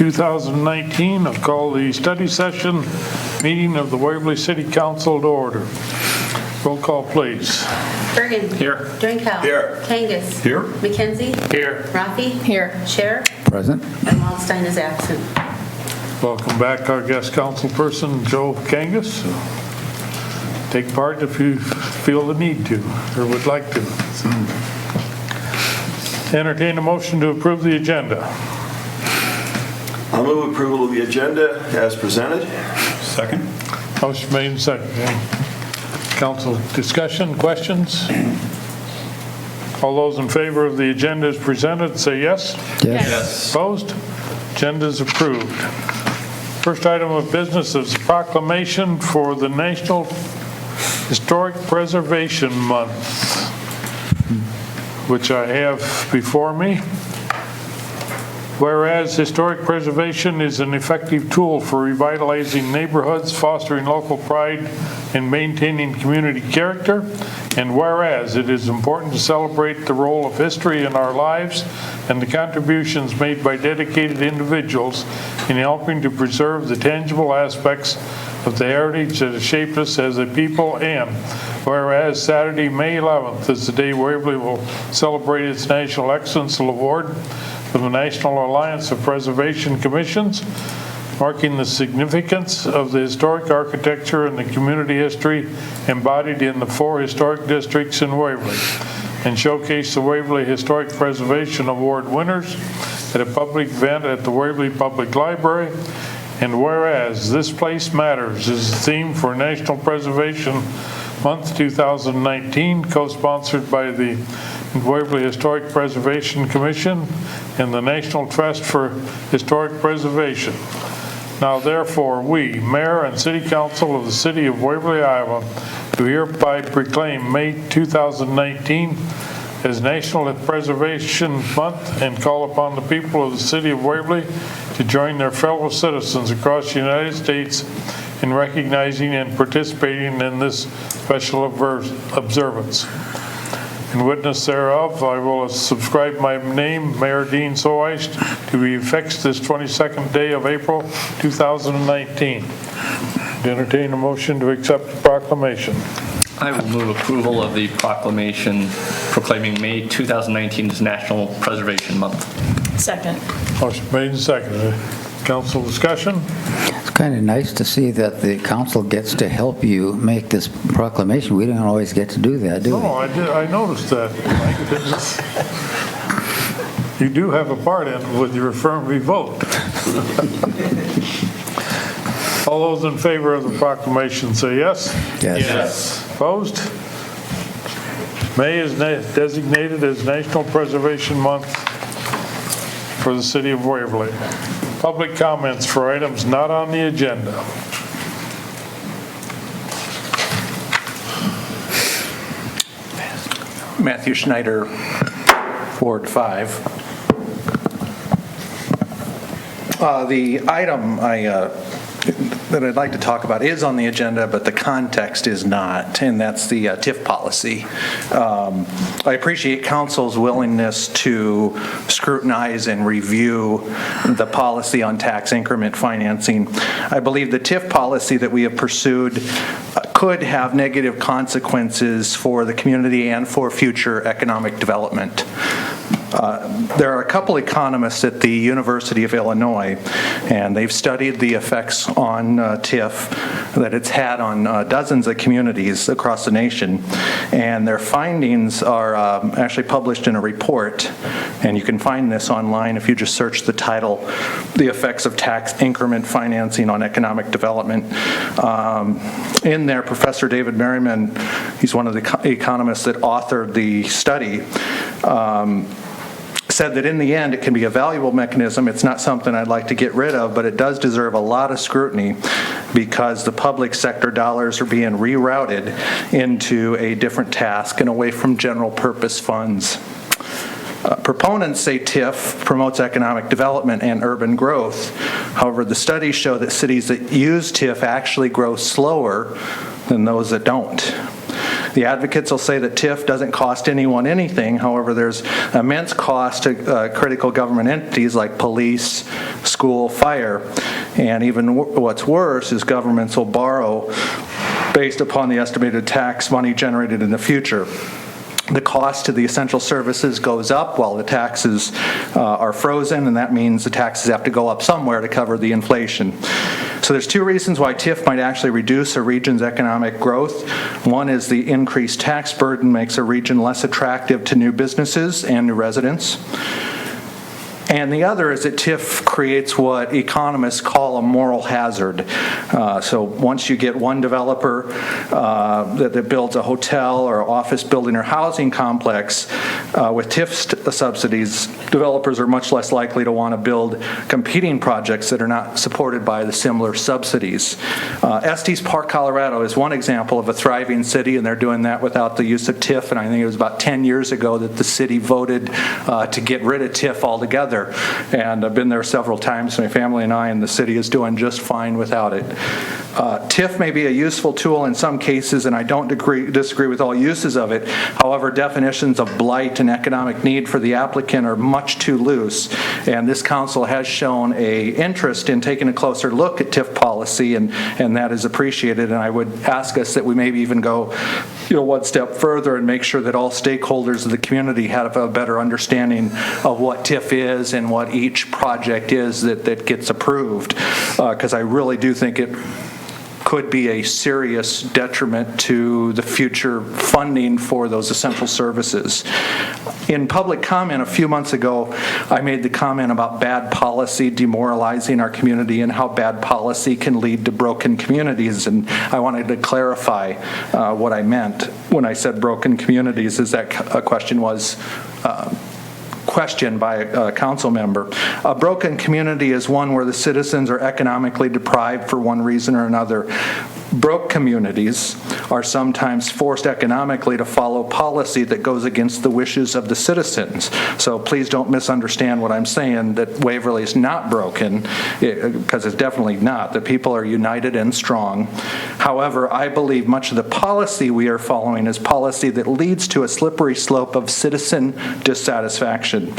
2019. I'll call the study session meeting of the Waverly City Council to order. Roll call, please. Bergen. Here. Drinkow. Here. Kangas. Here. McKenzie. Here. Rafi. Here. Scher. Present. And Waldstein is absent. Welcome back, our guest councilperson, Joe Kangas. Take part if you feel the need to or would like to. Entertain a motion to approve the agenda. I'll move approval of the agenda as presented. Second. Motion made and seconded. Council discussion, questions? All those in favor of the agenda as presented, say yes. Yes. Opposed? Agenda is approved. First item of business is proclamation for the National Historic Preservation Month, which I have before me. Whereas historic preservation is an effective tool for revitalizing neighborhoods, fostering local pride, and maintaining community character, and whereas it is important to celebrate the role of history in our lives and the contributions made by dedicated individuals in helping to preserve the tangible aspects of the heritage that has shaped us as a people, and whereas Saturday, May 11th is the day Waverly will celebrate its National Excellence Award from the National Alliance of Preservation Commissions, marking the significance of the historic architecture and the community history embodied in the 4 historic districts in Waverly, and showcase the Waverly Historic Preservation Award winners at a public event at the Waverly Public Library. And whereas This Place Matters is the theme for National Preservation Month 2019, co-sponsored by the Waverly Historic Preservation Commission and the National Trust for Historic Preservation. Now therefore, we, Mayor and City Council of the City of Waverly, Iowa, do hereby proclaim May 2019 as National Preservation Month and call upon the people of the City of Waverly to join their fellow citizens across the United States in recognizing and participating in this special observance. In witness thereof, I will subscribe my name, Mayor Dean Soeist, to be affixed this 22nd day of April 2019. To entertain a motion to accept the proclamation. I will move approval of the proclamation proclaiming May 2019 as National Preservation Month. Second. Motion made and seconded. Council discussion? It's kind of nice to see that the council gets to help you make this proclamation. We don't always get to do that, do we? No, I noticed that. You do have a part in it with your affirmative vote. All those in favor of the proclamation say yes. Yes. Opposed? May is designated as National Preservation Month for the City of Waverly. Public comments for items not on the agenda. Matthew Schneider, Ward 5. The item that I'd like to talk about is on the agenda, but the context is not, and that's the TIF policy. I appreciate council's willingness to scrutinize and review the policy on tax increment financing. I believe the TIF policy that we have pursued could have negative consequences for the community and for future economic development. There are a couple economists at the University of Illinois, and they've studied the effects on TIF that it's had on dozens of communities across the nation, and their findings are actually published in a report, and you can find this online if you just search the title, The Effects of Tax Increment Financing on Economic Development. In there, Professor David Merriman, he's one of the economists that authored the study, said that in the end it can be a valuable mechanism. It's not something I'd like to get rid of, but it does deserve a lot of scrutiny because the public sector dollars are being rerouted into a different task and away from general purpose funds. Proponents say TIF promotes economic development and urban growth. However, the studies show that cities that use TIF actually grow slower than those that don't. The advocates will say that TIF doesn't cost anyone anything. However, there's immense cost to critical government entities like police, school, fire, and even what's worse is governments will borrow based upon the estimated tax money generated in the future. The cost to the essential services goes up while the taxes are frozen, and that means the taxes have to go up somewhere to cover the inflation. So there's two reasons why TIF might actually reduce a region's economic growth. One is the increased tax burden makes a region less attractive to new businesses and new residents. And the other is that TIF creates what economists call a moral hazard. So once you get one developer that builds a hotel or office building or housing complex, with TIF subsidies, developers are much less likely to want to build competing projects that are not supported by the similar subsidies. Estes Park, Colorado is one example of a thriving city, and they're doing that without the use of TIF, and I think it was about 10 years ago that the city voted to get rid of TIF altogether. And I've been there several times, my family and I, and the city is doing just fine without it. TIF may be a useful tool in some cases, and I don't disagree with all uses of it. However, definitions of blight and economic need for the applicant are much too loose, and this council has shown an interest in taking a closer look at TIF policy, and that is appreciated. And I would ask us that we maybe even go one step further and make sure that all stakeholders of the community have a better understanding of what TIF is and what each project is that gets approved, because I really do think it could be a serious detriment to the future funding for those essential services. In public comment a few months ago, I made the comment about bad policy demoralizing our community and how bad policy can lead to broken communities, and I wanted to clarify what I meant when I said broken communities, as that question was questioned by a council member. A broken community is one where the citizens are economically deprived for one reason or another. Broke communities are sometimes forced economically to follow policy that goes against the wishes of the citizens. So please don't misunderstand what I'm saying, that Waverly is not broken, because it's definitely not. The people are united and strong. However, I believe much of the policy we are following is policy that leads to a slippery slope of citizen dissatisfaction.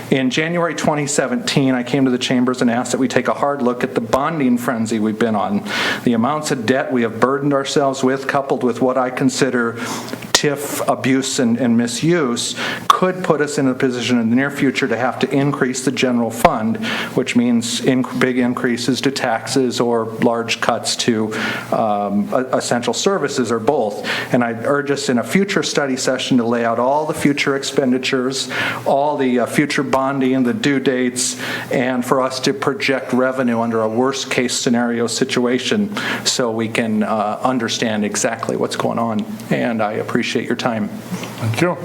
In January 2017, I came to the chambers and asked that we take a hard look at the bonding frenzy we've been on. The amounts of debt we have burdened ourselves with, coupled with what I consider TIF abuse and misuse, could put us in a position in the near future to have to increase the general fund, which means big increases to taxes or large cuts to essential services, or both. And I urge us in a future study session to lay out all the future expenditures, all the future bonding, the due dates, and for us to project revenue under a worst case scenario situation so we can understand exactly what's going on. And I appreciate your time. Thank you.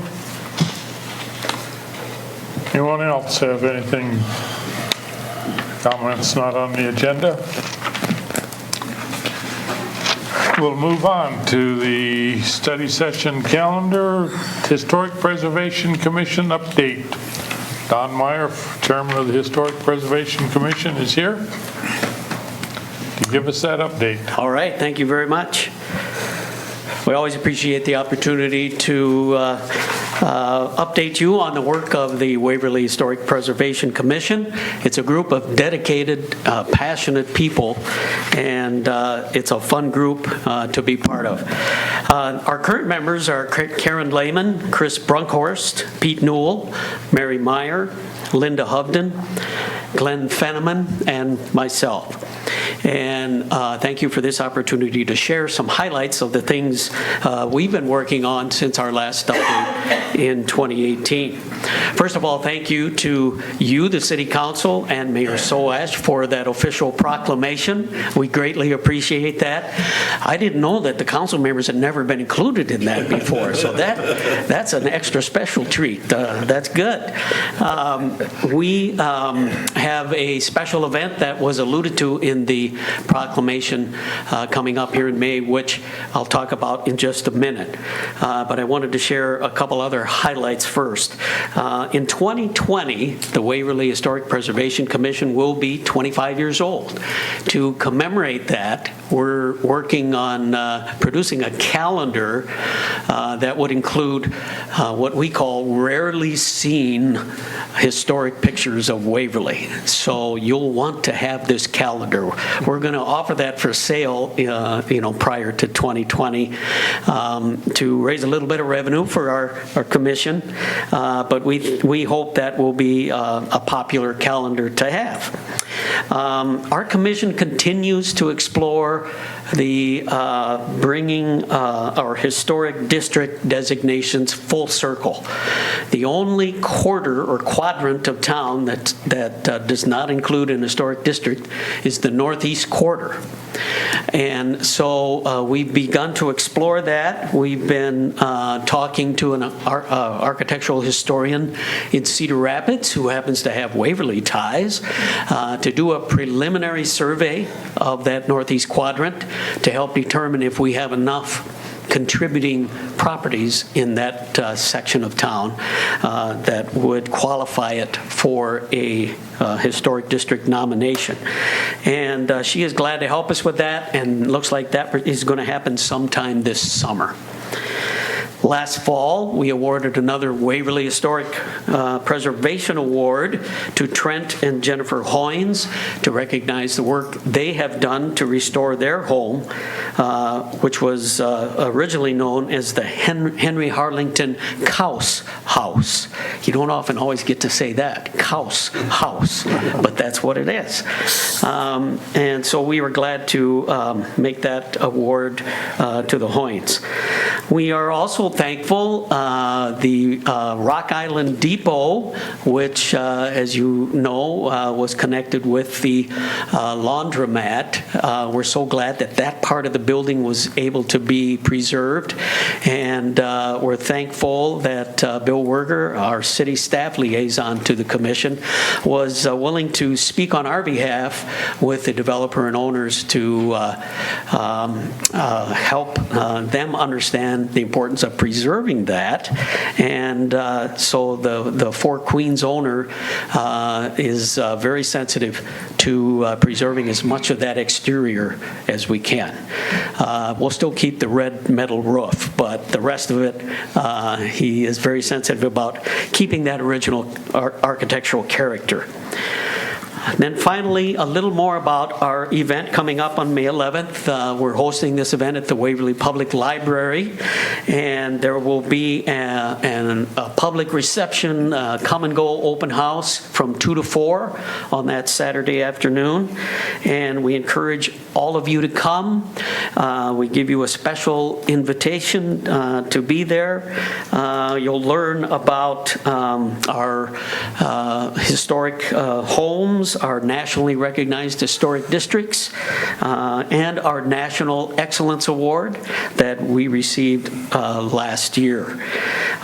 Anyone else have anything, comments not on the agenda? We'll move on to the study session calendar. Historic Preservation Commission update. Don Meyer, Chairman of the Historic Preservation Commission, is here to give us that update. All right, thank you very much. We always appreciate the opportunity to update you on the work of the Waverly Historic Preservation Commission. It's a group of dedicated, passionate people, and it's a fun group to be part of. Our current members are Karen Lehman, Chris Brunkhorst, Pete Newell, Mary Meyer, Linda Hovden, Glenn Fenneman, and myself. And thank you for this opportunity to share some highlights of the things we've been working on since our last update in 2018. First of all, thank you to you, the City Council, and Mayor Soash for that official proclamation. We greatly appreciate that. I didn't know that the council members had never been included in that before, so that's an extra special treat. That's good. We have a special event that was alluded to in the proclamation coming up here in May, which I'll talk about in just a minute. But I wanted to share a couple other highlights first. In 2020, the Waverly Historic Preservation Commission will be 25 years old. To commemorate that, we're working on producing a calendar that would include what we call rarely seen historic pictures of Waverly. So you'll want to have this calendar. We're going to offer that for sale, prior to 2020 to raise a little bit of revenue for our commission. But we hope that will be a popular calendar to have. Our commission continues to explore the bringing our historic district designations full circle. The only quarter or quadrant of town that does not include an historic district is the northeast quarter. And so we've begun to explore that. We've been talking to an architectural historian in Cedar Rapids who happens to have Waverly ties to do a preliminary survey of that northeast quadrant to help determine if we have enough contributing properties in that section of town that would qualify it for a historic district nomination. And she is glad to help us with that, and looks like that is going to happen sometime this summer. Last fall, we awarded another Waverly Historic Preservation Award to Trent and Jennifer Hoynes to recognize the work they have done to restore their home, which was originally known as the Henry Harlington Couse House. You don't often always get to say that, Couse House, but that's what it is. And so we were glad to make that award to the Hoynes. We are also thankful the Rock Island Depot, which, as you know, was connected with the laundromat. We're so glad that that part of the building was able to be preserved, and we're thankful that Bill Werger, our city staff liaison to the commission, was willing to speak on our behalf with the developer and owners to help them understand the importance of preserving that. And so the Four Queens owner is very sensitive to preserving as much of that exterior as we can. We'll still keep the red metal roof, but the rest of it, he is very sensitive about keeping that original architectural character. And then finally, a little more about our event coming up on May 11th. We're hosting this event at the Waverly Public Library, and there will be a public reception, come and go open house from 2 to 4 on that Saturday afternoon. And we encourage all of you to come. We give you a special invitation to be there. You'll learn about our historic homes, our nationally recognized historic districts, and our National Excellence Award that we received last year.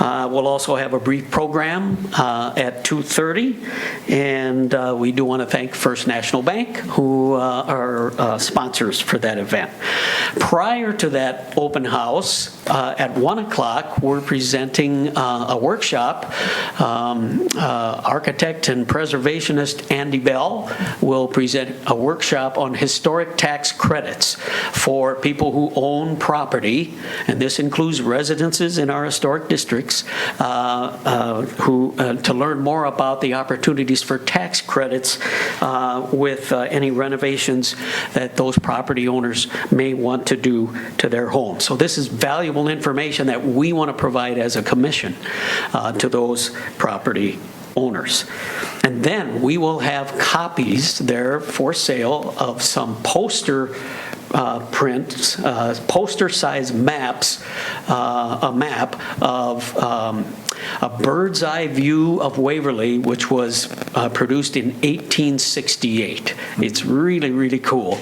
We'll also have a brief program at 2:30, and we do want to thank First National Bank, who are sponsors for that event. Prior to that open house, at 1 o'clock, we're presenting a workshop. Architect and preservationist Andy Bell will present a workshop on historic tax credits for people who own property, and this includes residences in our historic districts, to learn more about the opportunities for tax credits with any renovations that those property owners may want to do to their home. So this is valuable information that we want to provide as a commission to those property owners. And then we will have copies there for sale of some poster prints, poster-sized maps, a map of a bird's eye view of Waverly, which was produced in 1868. It's really, really cool.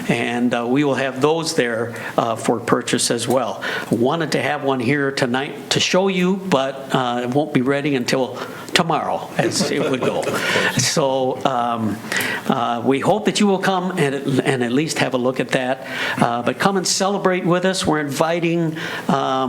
And we will have those there for purchase as well. Wanted to have one here tonight to show you, but it won't be ready until tomorrow, as it would go. So we hope that you will come and at least have a look at that. But come and celebrate with us. We're inviting all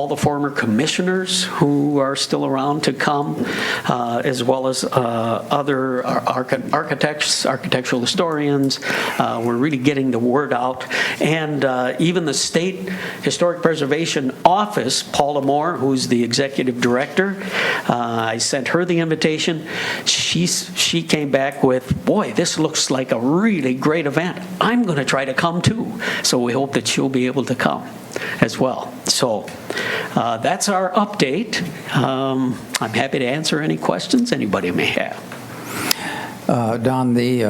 the former former commissioners who are still around to come, as well as other architects, architectural historians. We're really getting the word out. And even the State Historic Preservation Office, Paula Moore, who's the executive director, I sent her the invitation. She came back with, boy, this looks like a really great event. I'm going to try to come too. So we hope that she'll be able to come as well. So that's our update. I'm happy to answer any questions anybody may have. Don, the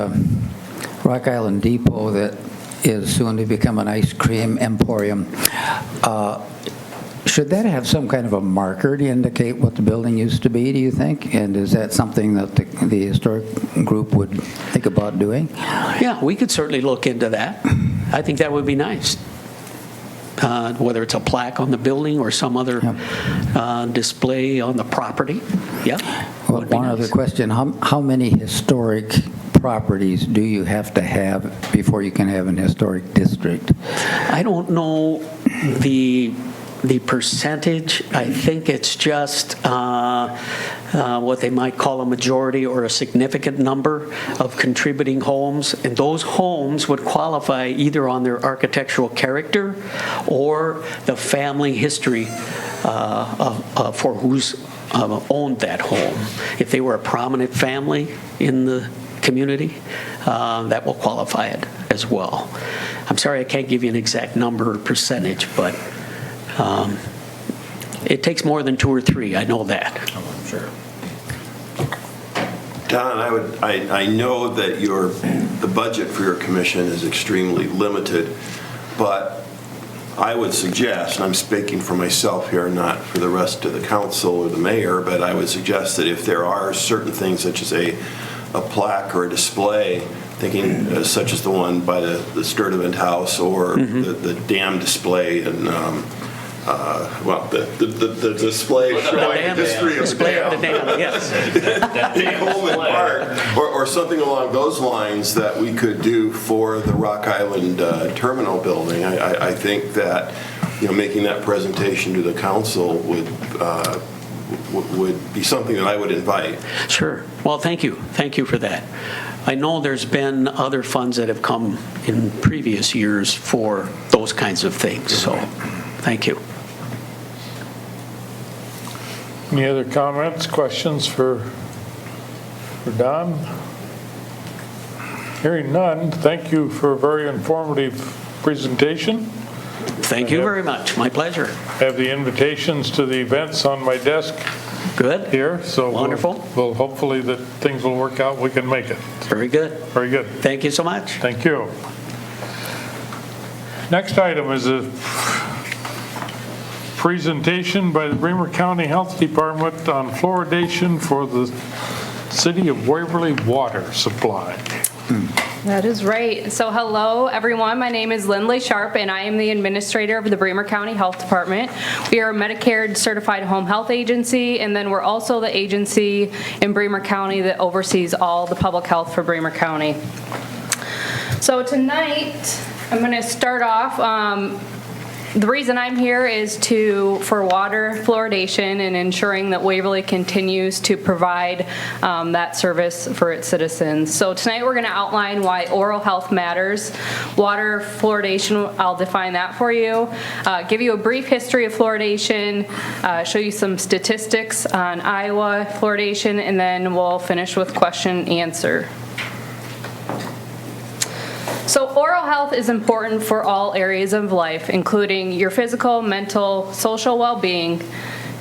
Rock Island Depot that is soon to become an ice cream emporium, should that have some kind of a marker to indicate what the building used to be, do you think? And is that something that the historic group would think about doing? Yeah, we could certainly look into that. I think that would be nice. Whether it's a plaque on the building or some other display on the property. Yeah. Well, one other question. How many historic properties do you have to have before you can have an historic district? I don't know the percentage. I think it's just what they might call a majority or a significant number of contributing homes, and those homes would qualify either on their architectural character or the family history for who's owned that home. If they were a prominent family in the community, that will qualify it as well. I'm sorry I can't give you an exact number or percentage, but it takes more than 2 or 3. I know that. Oh, I'm sure. Don, I know that the budget for your commission is extremely limited, but I would suggest, and I'm speaking for myself here, not for the rest of the council or the mayor, but I would suggest that if there are certain things such as a plaque or a display, thinking such as the one by the Sturdivant House or the dam display and the display showing the history of the dam, yes. in Coleman Park, or something along those lines that we could do for the Rock Island terminal building. I think that making that presentation to the council would be something that I would invite. Sure. Well, thank you. Thank you for that. I know there's been other funds that have come in previous years for those kinds of things, so thank you. Any other comments, questions for Don? Hearing none, thank you for a very informative presentation. Thank you very much. My pleasure. I have the invitations to the events on my desk Good. here, so Wonderful. We'll hopefully that things will work out, we can make it. Very good. Very good. Thank you so much. Thank you. Next item is a presentation by the Bremer County Health Department on fluoridation for the City of Waverly water supply. That is right. So hello, everyone. My name is Lindley Sharp, and I am the administrator of the Bremer County Health Department. We are a Medicare certified home health agency, and then we're also the agency in Bremer County that oversees all the public health for Bremer County. So tonight, I'm going to start off. The reason I'm here is for water fluoridation and ensuring that Waverly continues to provide that service for its citizens. So tonight we're going to outline why oral health matters. Water fluoridation, I'll define that for you. Give you a brief history of fluoridation, show you some statistics on Iowa fluoridation, and then we'll finish with question and answer. So oral health is important for all areas of life, including your physical, mental, social well-being.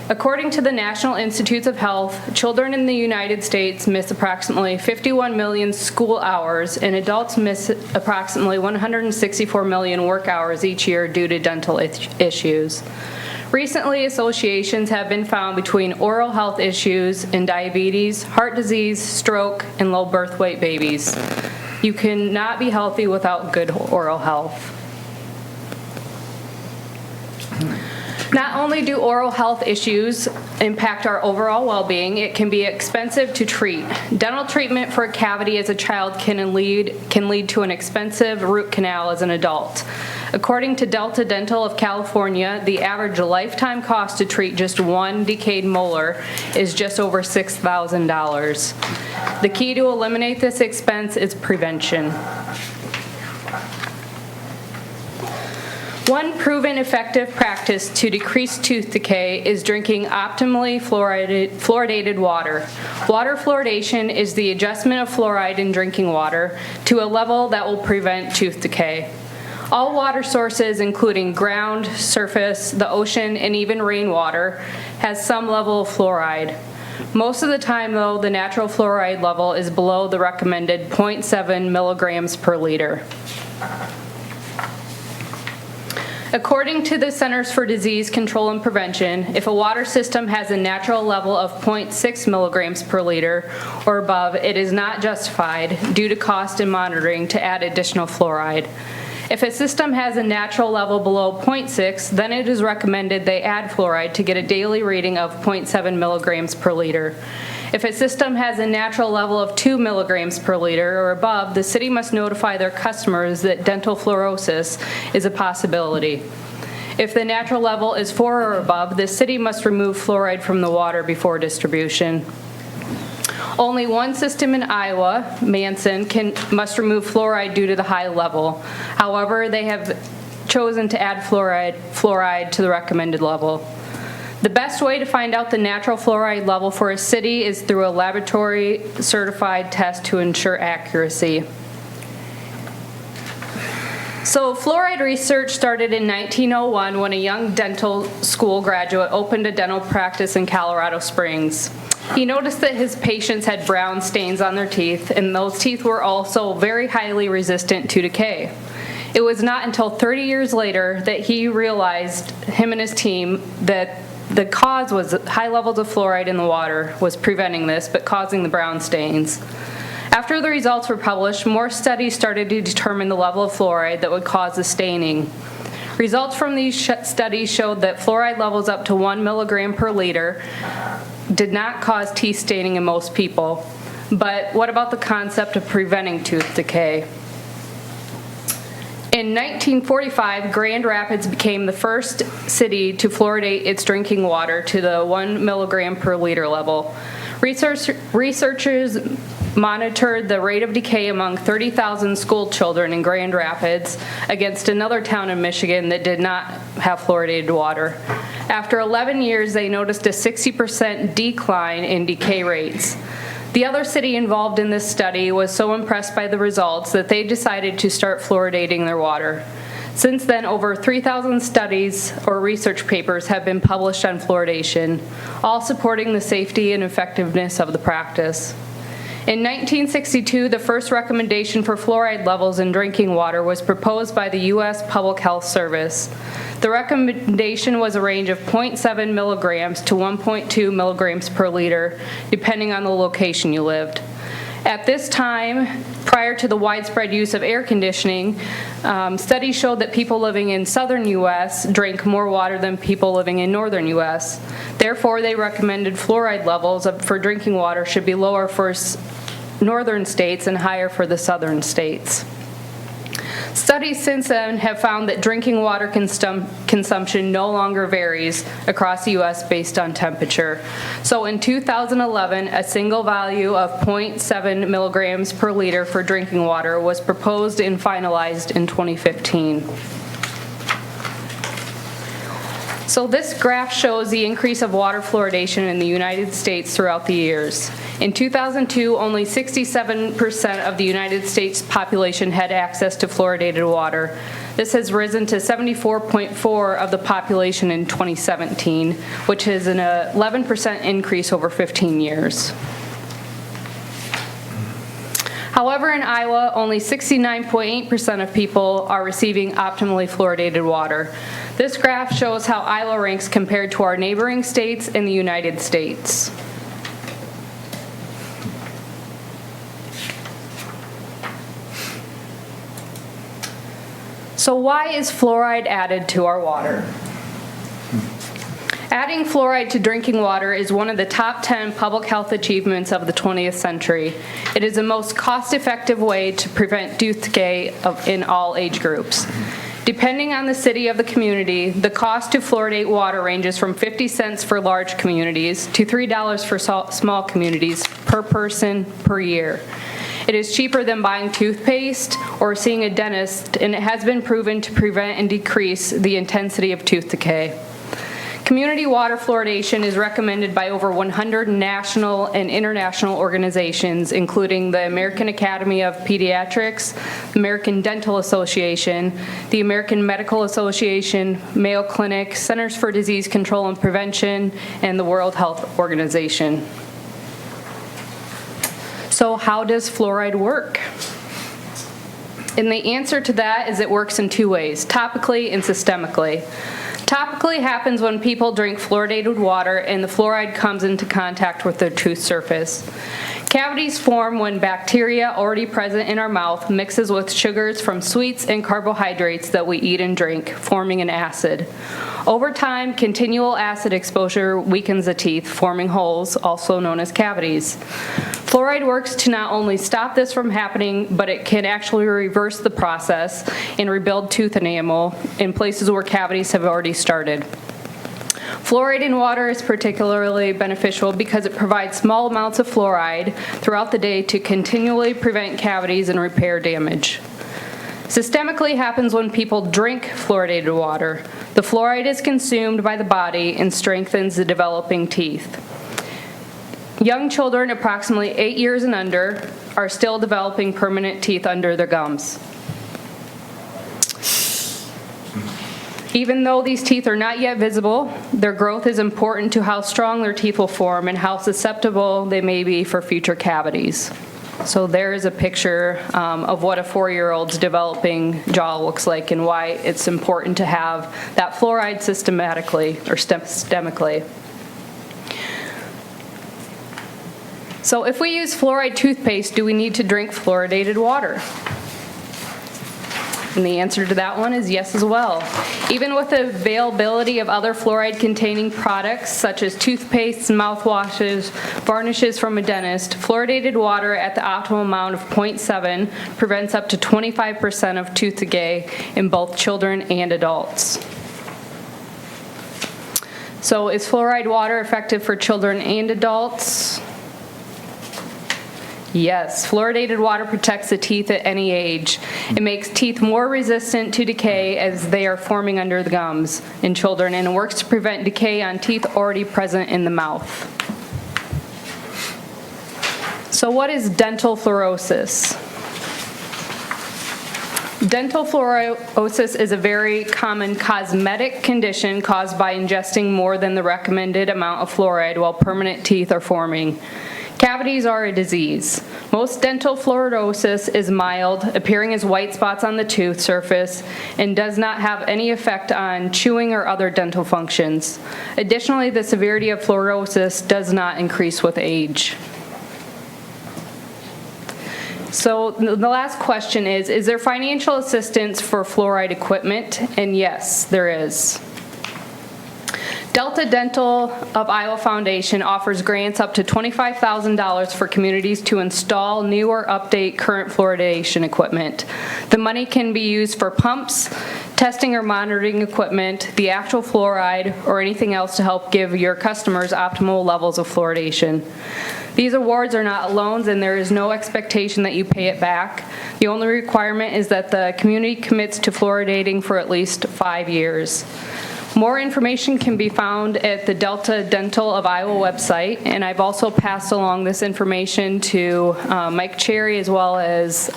According to the National Institutes of Health, children in the United States miss approximately 51 million school hours, and adults miss approximately 164 million work hours each year due to dental issues. Recently, associations have been found between oral health issues and diabetes, heart disease, stroke, and low birth weight babies. You cannot be healthy without good oral health. Not only do oral health issues impact our overall well-being, it can be expensive to treat. Dental treatment for a cavity as a child can lead to an expensive root canal as an adult. According to Delta Dental of California, the average lifetime cost to treat just one decayed molar is just over $6,000. The key to eliminate this expense is prevention. One proven effective practice to decrease tooth decay is drinking optimally fluoridated water. Water fluoridation is the adjustment of fluoride in drinking water to a level that will prevent tooth decay. All water sources, including ground, surface, the ocean, and even rainwater, has some level of fluoride. Most of the time, though, the natural fluoride level is below the recommended 0.7 milligrams per liter. According to the Centers for Disease Control and Prevention, if a water system has a natural level of 0.6 milligrams per liter or above, it is not justified, due to cost and monitoring, to add additional fluoride. If a system has a natural level below 0.6, then it is recommended they add fluoride to get a daily reading of 0.7 milligrams per liter. If a system has a natural level of 2 milligrams per liter or above, the city must notify their customers that dental fluorosis is a possibility. If the natural level is 4 or above, the city must remove fluoride from the water before distribution. Only one system in Iowa, Manson, must remove fluoride due to the high level. However, they have chosen to add fluoride to the recommended level. The best way to find out the natural fluoride level for a city is through a laboratory certified test to ensure accuracy. So fluoride research started in 1901 when a young dental school graduate opened a dental practice in Colorado Springs. He noticed that his patients had brown stains on their teeth, and those teeth were also very highly resistant to decay. It was not until 30 years later that he realized, him and his team, that the cause was high levels of fluoride in the water was preventing this, but causing the brown stains. After the results were published, more studies started to determine the level of fluoride that would cause the staining. Results from these studies showed that fluoride levels up to 1 milligram per liter did not cause teeth staining in most people. But what about the concept of preventing tooth decay? In 1945, Grand Rapids became the first city to fluoridate its drinking water to the 1 milligram per liter level. Researchers monitored the rate of decay among 30,000 school children in Grand Rapids against another town in Michigan that did not have fluoridated water. After 11 years, they noticed a 60% decline in decay rates. The other city involved in this study was so impressed by the results that they decided to start fluoridating their water. Since then, over 3,000 studies or research papers have been published on fluoridation, all supporting the safety and effectiveness of the practice. In 1962, the first recommendation for fluoride levels in drinking water was proposed by the U.S. Public Health Service. The recommendation was a range of 0.7 milligrams to 1.2 milligrams per liter, depending on the location you lived. At this time, prior to the widespread use of air conditioning, studies showed that people living in southern U.S. drank more water than people living in northern U.S. Therefore, they recommended fluoride levels for drinking water should be lower for northern states and higher for the southern states. Studies since then have found that drinking water consumption no longer varies across the U.S. based on temperature. So in 2011, a single value of 0.7 milligrams per liter for drinking water was proposed and finalized in 2015. So this graph shows the increase of water fluoridation in the United States throughout the years. In 2002, only 67% of the United States population had access to fluoridated water. This has risen to 74.4% of the population in 2017, which is an 11% increase over 15 years. However, in Iowa, only 69.8% of people are receiving optimally fluoridated water. This graph shows how Iowa ranks compared to our neighboring states in the United States. So why is fluoride added to our water? Adding fluoride to drinking water is one of the top 10 public health achievements of the 20th century. It is the most cost-effective way to prevent tooth decay in all age groups. Depending on the city of the community, the cost to fluoridate water ranges from 50 cents for large communities to $3 for small communities per person per year. It is cheaper than buying toothpaste or seeing a dentist, and it has been proven to prevent and decrease the intensity of tooth decay. Community water fluoridation is recommended by over 100 national and international organizations, including the American Academy of Pediatrics, American Dental Association, the American Medical Association, Mayo Clinic, Centers for Disease Control and Prevention, and the World Health Organization. So how does fluoride work? And the answer to that is it works in two ways, topically and systemically. Topically happens when people drink fluoridated water and the fluoride comes into contact with their tooth surface. Cavities form when bacteria already present in our mouth mixes with sugars from sweets and carbohydrates that we eat and drink, forming an acid. Over time, continual acid exposure weakens the teeth, forming holes, also known as cavities. Fluoride works to not only stop this from happening, but it can actually reverse the process and rebuild tooth enamel in places where cavities have already started. Fluoride in water is particularly beneficial because it provides small amounts of fluoride throughout the day to continually prevent cavities and repair damage. Systemically happens when people drink fluoridated water. The fluoride is consumed by the body and strengthens the developing teeth. Young children, approximately 8 years and under, are still developing permanent teeth under their gums. Even though these teeth are not yet visible, their growth is important to how strong their teeth will form and how susceptible they may be for future cavities. So there is a picture of what a 4-year-old's developing jaw looks like and why it's important to have that fluoride systemically. So if we use fluoride toothpaste, do we need to drink fluoridated water? And the answer to that one is yes as well. Even with the availability of other fluoride-containing products, such as toothpastes, mouthwashes, varnishes from a dentist, fluoridated water at the optimal amount of 0.7 prevents up to 25% of tooth decay in both children and adults. So is fluoride water effective for children and adults? Yes, fluoridated water protects the teeth at any age. It makes teeth more resistant to decay as they are forming under the gums in children, and it works to prevent decay on teeth already present in the mouth. So what is dental fluorosis? Dental fluorosis is a very common cosmetic condition caused by ingesting more than the recommended amount of fluoride while permanent teeth are forming. Cavities are a disease. Most dental fluorosis is mild, appearing as white spots on the tooth surface, and does not have any effect on chewing or other dental functions. Additionally, the severity of fluorosis does not increase with age. So the last question is there financial assistance for fluoride equipment? And yes, there is. Delta Dental of Iowa Foundation offers grants up to $25,000 for communities to install new or update current fluoridation equipment. The money can be used for pumps, testing or monitoring equipment, the actual fluoride, or anything else to help give your customers optimal levels of fluoridation. These awards are not loans, and there is no expectation that you pay it back. The only requirement is that the community commits to fluoridating for at least 5 years. More information can be found at the Delta Dental of Iowa website, and I've also passed along this information to Mike Cherry as well as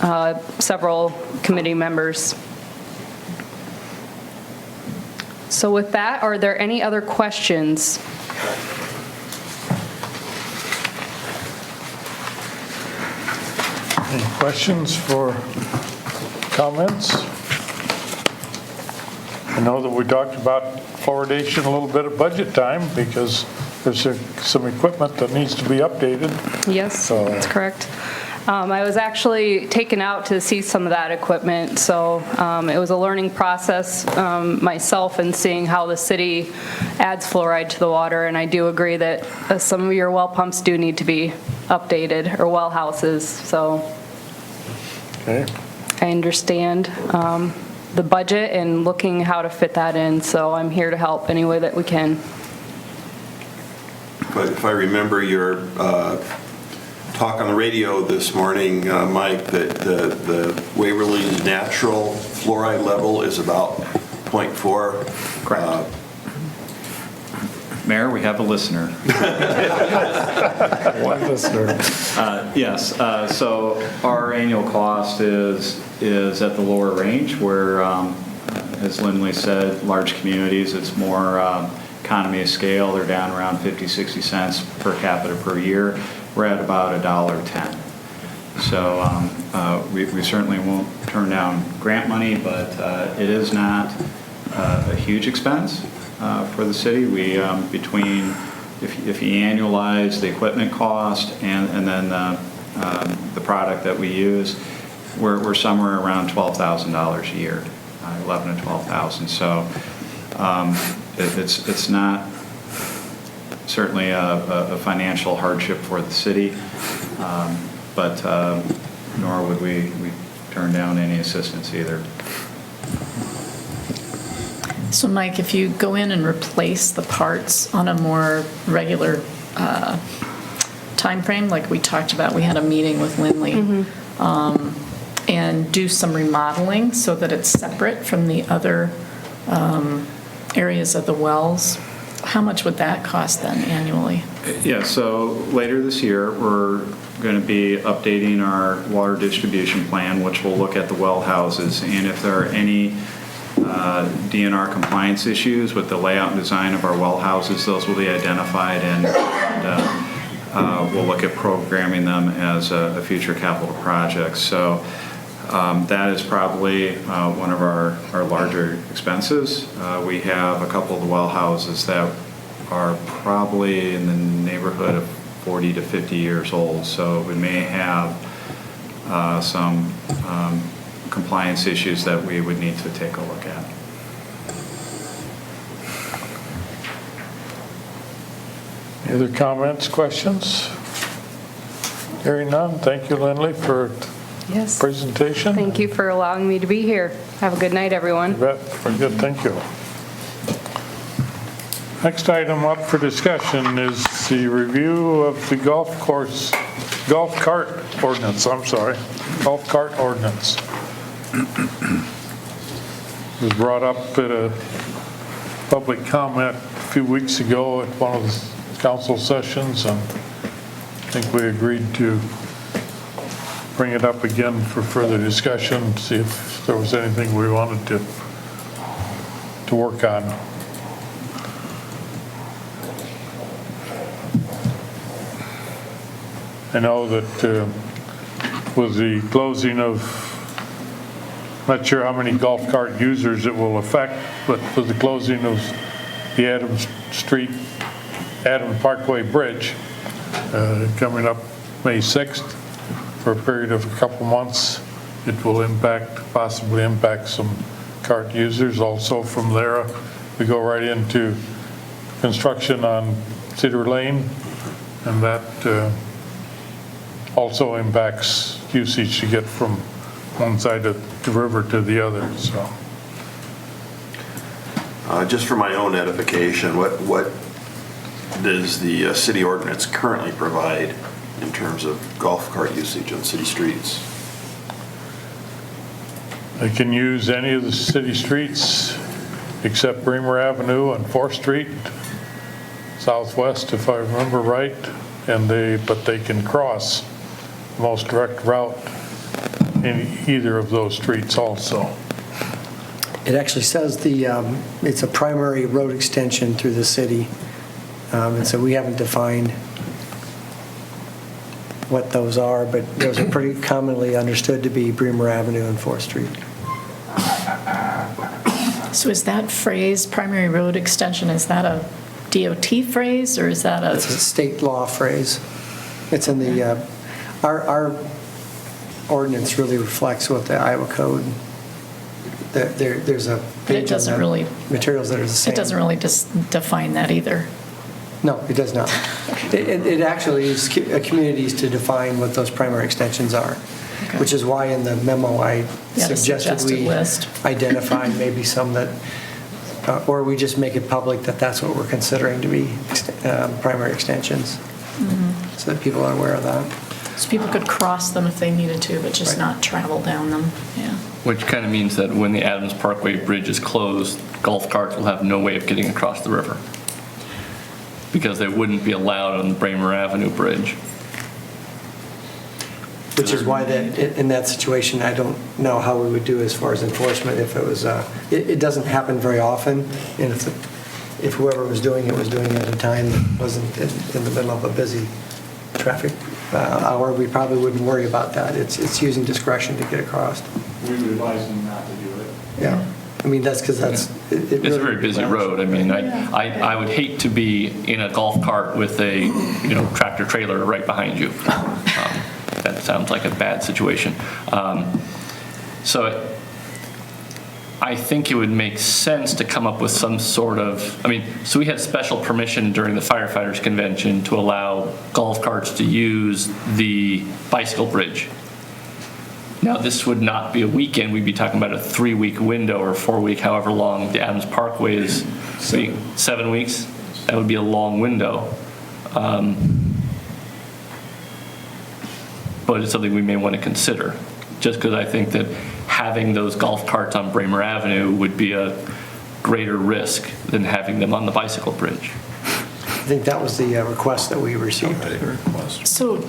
several committee members. So with that, are there any other questions? Any questions for comments? I know that we talked about fluoridation a little bit at budget time because there's some equipment that needs to be updated. Yes, So- that's correct. I was actually taken out to see some of that equipment, so it was a learning process myself in seeing how the city adds fluoride to the water, and I do agree that some of your well pumps do need to be updated, or well houses, so Okay. I understand the budget and looking how to fit that in, so I'm here to help any way that we can. But if I remember your talk on the radio this morning, Mike, that the Waverly's natural fluoride level is about 0.4. Correct. Mayor, we have a listener. One listener. Yes, so our annual cost is at the lower range where, as Lindley said, large communities, it's more economy of scale. They're down around 50, 60 cents per capita per year. We're at about $1.10. So we certainly won't turn down grant money, but it is not a huge expense for the city. We between if you annualize the equipment cost and then the product that we use, we're somewhere around $12,000 a year, 11 to 12,000. So it's not certainly a financial hardship for the city, but nor would we turn down any assistance either. So Mike, if you go in and replace the parts on a more regular time frame, like we talked about, we had a meeting with Lindley, and do some remodeling so that it's separate from the other areas of the wells, how much would that cost then annually? Yeah, so later this year, we're going to be updating our water distribution plan, which will look at the well houses, and if there are any DNR compliance issues with the layout and design of our well houses, those will be identified, and we'll look at programming them as a future capital project. So that is probably one of our larger expenses. We have a couple of the well houses that are probably in the neighborhood of 40 to 50 years old, so we may have some compliance issues that we would need to take a look at. Any other comments, questions? Hearing none, thank you, Lindley, for Yes. presentation. Thank you for allowing me to be here. Have a good night, everyone. You bet. Very good, thank you. Next item up for discussion is the review of the golf cart ordinance, golf cart ordinance. It was brought up at a public comment a few weeks ago at one of the council sessions, and I think we agreed to bring it up again for further discussion, see if there was anything we wanted to work on. I know that with the closing of, not sure how many golf cart users it will affect, but with the closing of the Adam Parkway Bridge coming up May 6th for a period of a couple months, it will possibly impact some cart users. Also from there, we go right into construction on Cedar Lane, and that also impacts usage to get from one side of the river to the other. So, just for my own edification, what does the city ordinance currently provide in terms of golf cart usage on city streets? they can use any of the city streets except Bremer Avenue and 4th Street, southwest, if I remember right, but they can cross the most direct route in either of those streets also. It actually says it's a primary road extension through the city, and so we haven't defined what those are, but those are pretty commonly understood to be Bremer Avenue and 4th Street. So is that phrase, primary road extension, is that a DOT phrase, or is that It's a state law phrase. It's in the, our ordinance really reflects what the Iowa code, there's a But it page doesn't on really, the materials that are the same. it doesn't really define that either. No, it does not. It actually is communities to define what those primary extensions are, which is why in the memo I Yeah, the suggested suggested we list. identify maybe some that, or we just make it public that that's what we're considering to be primary extensions, so that people are aware of that. So people could cross them if they needed to, but just Right. not travel down them, yeah. Which kind of means that when the Adams Parkway Bridge is closed, golf carts will have no way of getting across the river, because they wouldn't be allowed on the Bramer Avenue Bridge. Which is why in that situation, I don't know how we would do as far as enforcement if it was, it doesn't happen very often, and if whoever was doing it at a time that wasn't in the middle of a busy traffic hour, we probably wouldn't worry about that. It's using discretion to get across. We would advise them not to do it. Yeah, I mean, that's because that's. It's a very busy road. I mean, I would hate to be in a golf cart with a, tractor trailer right behind you. That sounds like a bad situation. So I think it would make sense to come up with some sort of, so we had special permission during the firefighters convention to allow golf carts to use the bicycle bridge. Now, this would not be a weekend. We'd be talking about a 3-week window or 4-week, however long the Adams Parkway is. 7 weeks? That would be a long window. But it's something we may want to consider, just because I think that having those golf carts on Bramer Avenue would be a greater risk than having them on the bicycle bridge. I think that was the request that we received. So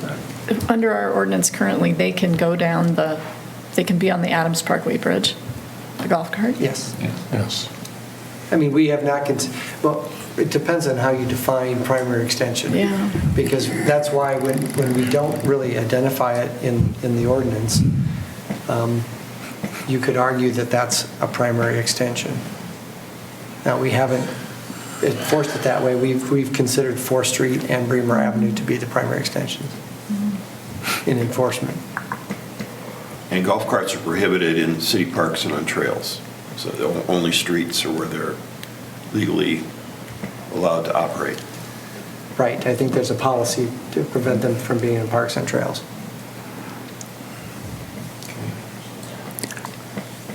under our ordinance currently, they can go down they can be on the Adams Parkway Bridge, the golf cart? Yes. Yes. I mean, we have not, well, it depends on how you define primary extension. Yeah. Because that's why when we don't really identify it in the ordinance, you could argue that that's a primary extension. Now, we haven't enforced it that way. We've considered 4th Street and Bremer Avenue to be the primary extensions in enforcement. And golf carts are prohibited in city parks and on trails. So the only streets are where they're legally allowed to operate. Right. I think there's a policy to prevent them from being in parks and trails.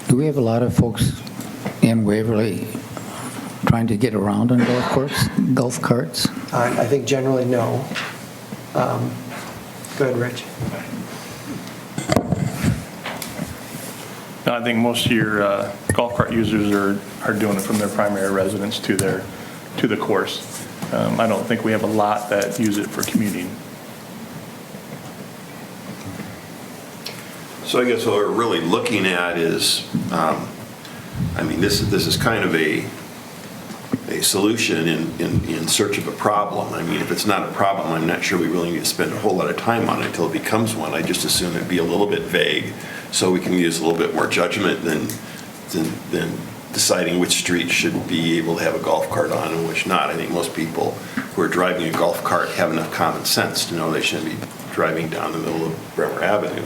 Do we have a lot of folks in Waverly trying to get around on golf carts? I think generally no. Go ahead, Rich. No, I think most of your golf cart users are doing it from their primary residence to the course. I don't think we have a lot that use it for commuting. So I guess what we're really looking at is, this is kind of a solution in search of a problem. I mean, if it's not a problem, I'm not sure we really need to spend a whole lot of time on it until it becomes one. I just assume it'd be a little bit vague, so we can use a little bit more judgment than deciding which street should be able to have a golf cart on and which not. I think most people who are driving a golf cart have enough common sense to know they shouldn't be driving down the middle of Bremer Avenue.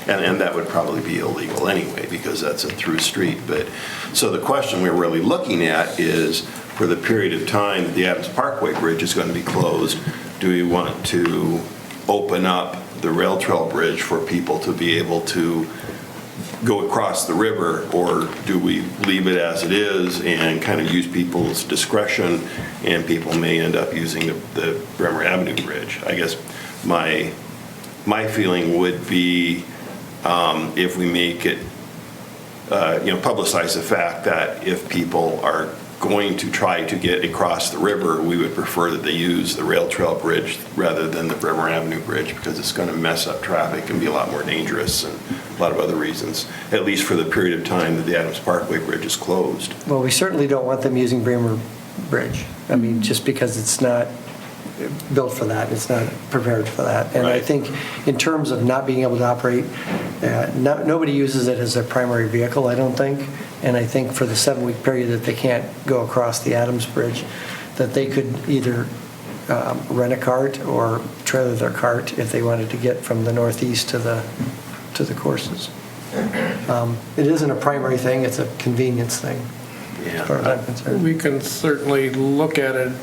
And that would probably be illegal anyway, because that's a through street. But so the question we're really looking at is, for the period of time that the Adams Parkway Bridge is going to be closed, do we want to open up the rail trail bridge for people to be able to go across the river, or do we leave it as it is and kind of use people's discretion, and people may end up using the Bremer Avenue Bridge? I guess my feeling would be, if we make it, publicize the fact that if people are going to try to get across the river, we would prefer that they use the rail trail bridge rather than the Bremer Avenue Bridge, because it's going to mess up traffic and be a lot more dangerous and a lot of other reasons, at least for the period of time that the Adams Parkway Bridge is closed. Well, we certainly don't want them using Bremer Bridge. I mean, just because it's not built for that, it's not prepared for that. And I think in terms of not being able to operate, nobody uses it as their primary vehicle, I don't think. And I think for the 7-week period that they can't go across the Adams Bridge, that they could either rent a cart or trailer their cart if they wanted to get from the northeast to the to the courses. It isn't a primary thing, it's a convenience thing, as far as I'm concerned. We can certainly look at it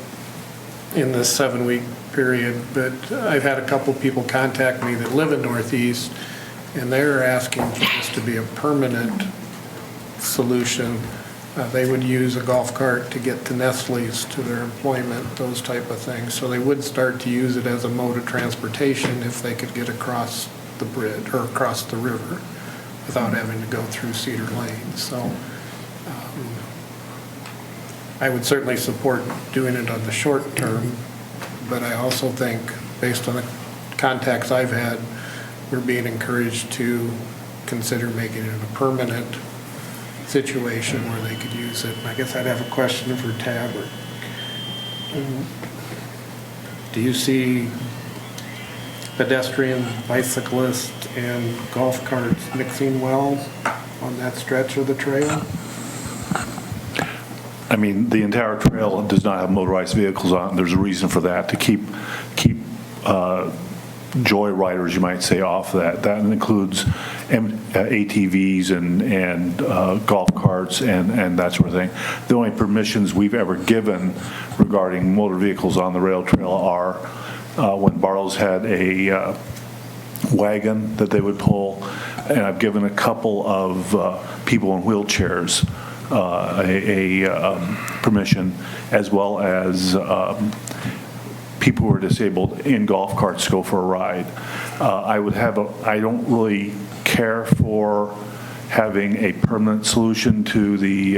in this 7-week period, but I've had a couple people contact me that live in Northeast, and they're asking for this to be a permanent solution. They would use a golf cart to get to Nestle's, to their employment, those type of things. So they would start to use it as a mode of transportation if they could get across the bridge or across the river without having to go through Cedar Lane. So I would certainly support doing it on the short term, but I also think, based on the contacts I've had, we're being encouraged to consider making it a permanent situation where they could use it. I guess I'd have a question for Tab. Do you see pedestrian, bicyclist, and golf carts mixing well on that stretch of the trail? I mean, the entire trail does not have motorized vehicles on it. There's a reason for that, to keep joy riders, you might say, off that. That includes ATVs and golf carts and that sort of thing. The only permissions we've ever given regarding motor vehicles on the rail trail are when Barlow's had a wagon that they would pull, and I've given a couple of people in wheelchairs permission, as well as people who are disabled in golf carts to go for a ride. I don't really care for having a permanent solution to the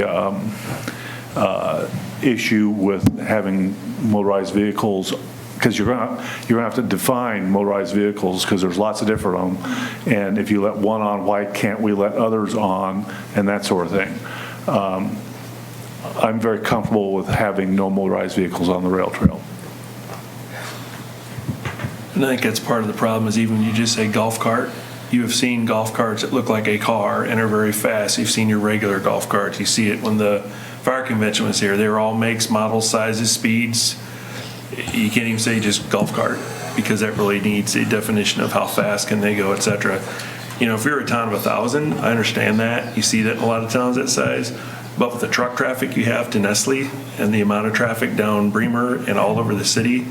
issue with having motorized vehicles, because you're gonna have to define motorized vehicles, because there's lots of different of them, and if you let one on, why can't we let others on, and that sort of thing. I'm very comfortable with having no motorized vehicles on the rail trail. And I think that's part of the problem, is even when you just say golf cart, you have seen golf carts that look like a car and are very fast. You've seen your regular golf carts. You see it when the fire convention was here. They were all makes, models, sizes, speeds. You can't even say just golf cart, because that really needs a definition of how fast can they go, et cetera. You know, if you're a town of 1,000, I understand that. You see that in a lot of towns that size. But with the truck traffic you have to Nestle and the amount of traffic down Bremer and all over the city,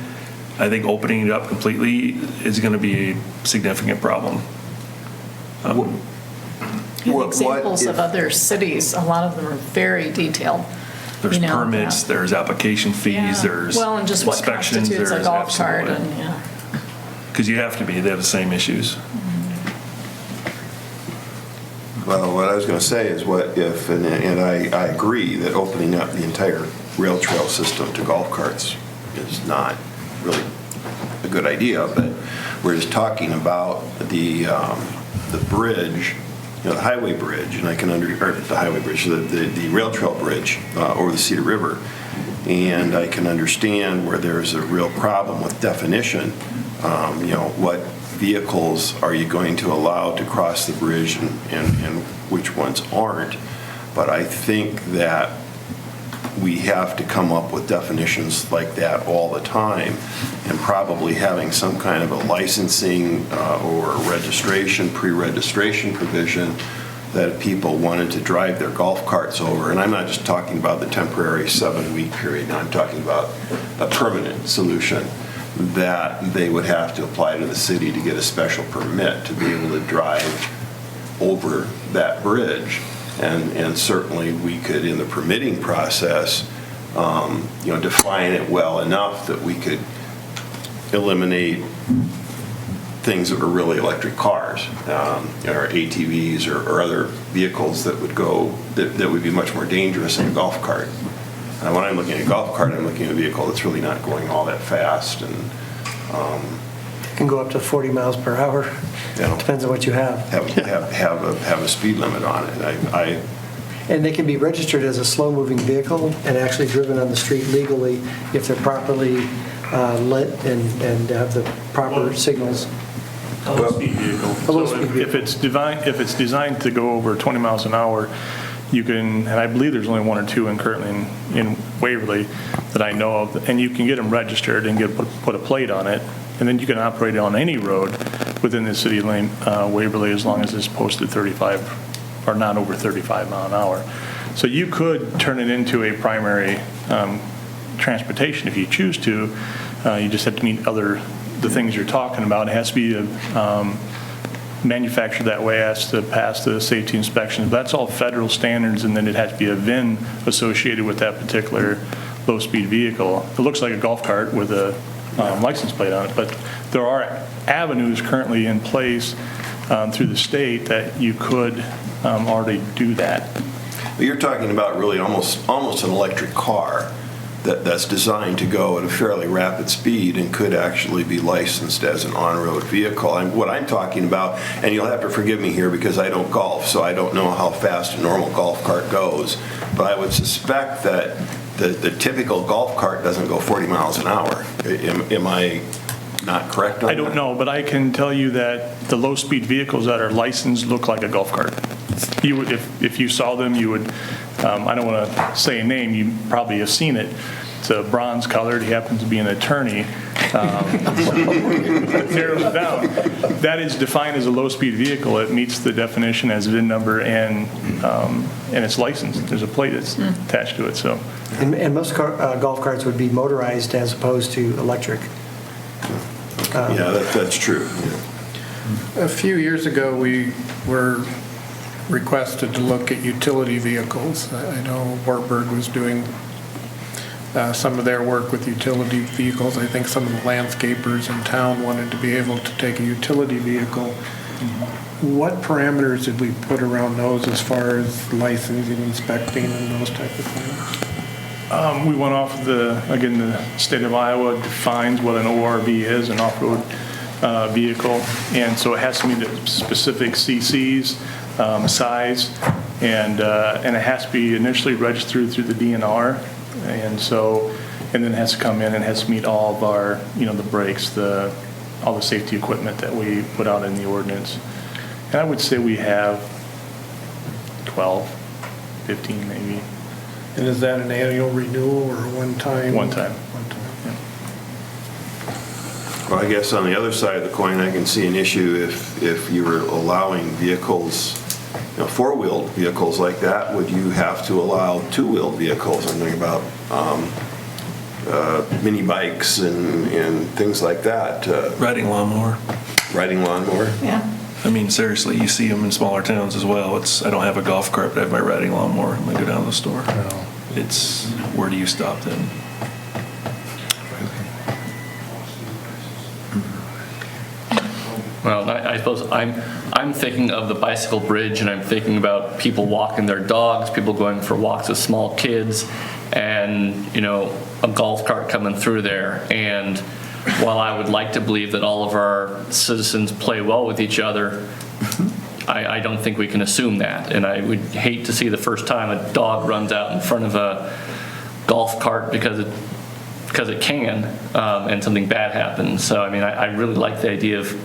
I think opening it up completely is going to be a significant problem. Examples of other cities, a lot of them are very detailed. There's permits, there's application fees, there's well, and just what inspections, constitutes a there's golf cart, absolutely. and Because you have to be, they have the same issues. Well, what I was going to say is, what if, and I agree that opening up the entire rail trail system to golf carts is not really a good idea, but we're just talking about the bridge, you know, the highway bridge, and I can the rail trail bridge over the Cedar River, and I can understand where there's a real problem with definition. You know, what vehicles are you going to allow to cross the bridge and which ones aren't? But I think that we have to come up with definitions like that all the time, and probably having some kind of a licensing or registration, pre-registration provision that if people wanted to drive their golf carts over, and I'm not just talking about the temporary 7-week period, now I'm talking about a permanent solution, that they would have to apply to the city to get a special permit to be able to drive over that bridge. And certainly we could, in the permitting process, you know, define it well enough that we could eliminate things that are really electric cars, or ATVs or other vehicles that would go, that would be much more dangerous than a golf cart. When I'm looking at a golf cart, I'm looking at a vehicle that's really not going all that fast, and It can go up to 40 miles per hour. you know, Depends on what you have. have a speed limit on it. And they can be registered as a slow-moving vehicle and actually driven on the street legally if they're properly lit and have the proper signals. A low-speed vehicle. So if it's designed to go over 20 miles an hour, you can, and I believe there's only one or two currently in Waverly that I know of, and you can get them registered and put a plate on it, and then you can operate it on any road. within the city of Waverly, as long as it's posted 35 or not over 35 mile an hour. So you could turn it into a primary transportation if you choose to. You just have to meet the things you're talking about. It has to be manufactured that way, has to pass the safety inspections. That's all federal standards, and then it has to be a VIN associated with that particular low-speed vehicle. It looks like a golf cart with a license plate on it, but there are avenues currently in place through the state that you could already do that. You're talking about really almost an electric car that's designed to go at a fairly rapid speed and could actually be licensed as an on-road vehicle. What I'm talking about, and you'll have to forgive me here because I don't golf, so I don't know how fast a normal golf cart goes, but I would suspect that the typical golf cart doesn't go 40 miles an hour. Am I not correct on that? I don't know, but I can tell you that the low-speed vehicles that are licensed look like a golf cart. You would, if you saw them, you would, I don't want to say a name, you probably have seen it. It's a bronze colored, he happens to be an attorney. Narrows it down. That is defined as a low-speed vehicle. It meets the definition as a VIN number and it's licensed. There's a plate that's attached to it, so. And most golf carts would be motorized as opposed to electric. Yeah, that's true. A few years ago, we were requested to look at utility vehicles. I know Wartburg was doing some of their work with utility vehicles. I think some of the landscapers in town wanted to be able to take a utility vehicle. What parameters did we put around those as far as licensing, inspecting, and those type of things? We went off again, the state of Iowa defines what an ORV is, an off-road vehicle, and so it has to meet the specific CCs, size, and it has to be initially registered through the DNR, and then it has to come in and has to meet all of our, the brakes, all the safety equipment that we put out in the ordinance. And I would say we have 12, 15 maybe. And is that an annual renewal or a one-time? One time. Well, I guess on the other side of the coin, I can see an issue if you were allowing vehicles, four-wheeled vehicles like that, would you have to allow two-wheeled vehicles? I'm thinking about mini bikes and things like that. Riding lawnmower. Riding lawnmower? Yeah. I mean, seriously, you see them in smaller towns as well. I don't have a golf cart, but I have my riding lawnmower. I'm going to go down to the store. It's, where do you stop then? Well, I suppose I'm thinking of the bicycle bridge, and I'm thinking about people walking their dogs, people going for walks with small kids, and a golf cart coming through there. And while I would like to believe that all of our citizens play well with each other, I don't think we can assume that. And I would hate to see the first time a dog runs out in front of a golf cart because it can, and something bad happens. So I mean, I really like the idea of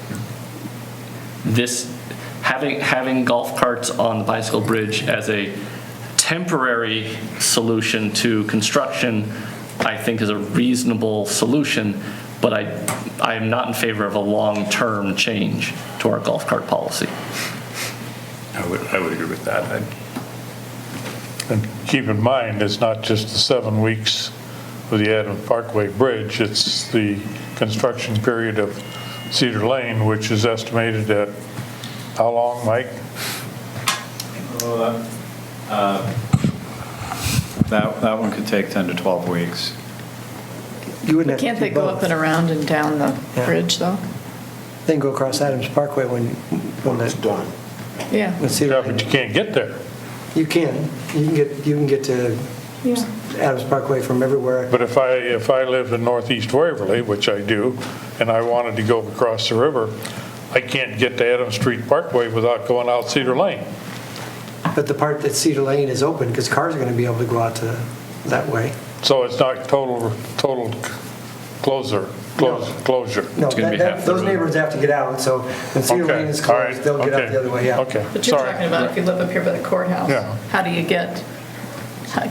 this having golf carts on the bicycle bridge as a temporary solution to construction. I think is a reasonable solution, but I am not in favor of a long-term change to our golf cart policy. I would agree with that. And keep in mind, it's not just the 7 weeks of the Adams Parkway Bridge, it's the construction period of Cedar Lane, which is estimated at how long, Mike? That one could take 10 to 12 weeks. You wouldn't have to Can't do they go both. up and around and down the bridge, though? Then go across Adams Parkway when It's done. Yeah. let's see. Yeah, but you can't get there. You can get to Yeah. Adams Parkway from everywhere. But if I lived in northeast Waverly, which I do, and I wanted to go across the river, I can't get to Adams Street Parkway without going out Cedar Lane. But the part that Cedar Lane is open, because cars are going to be able to go out to that way. So it's not total closure. No, gonna be half the those road. neighborhoods have to get out, so when Cedar Okay, Lane is all right, closed, they'll get out okay, the other way out. Okay, But you're sorry. talking about if you live up here by the courthouse. Yeah. How do you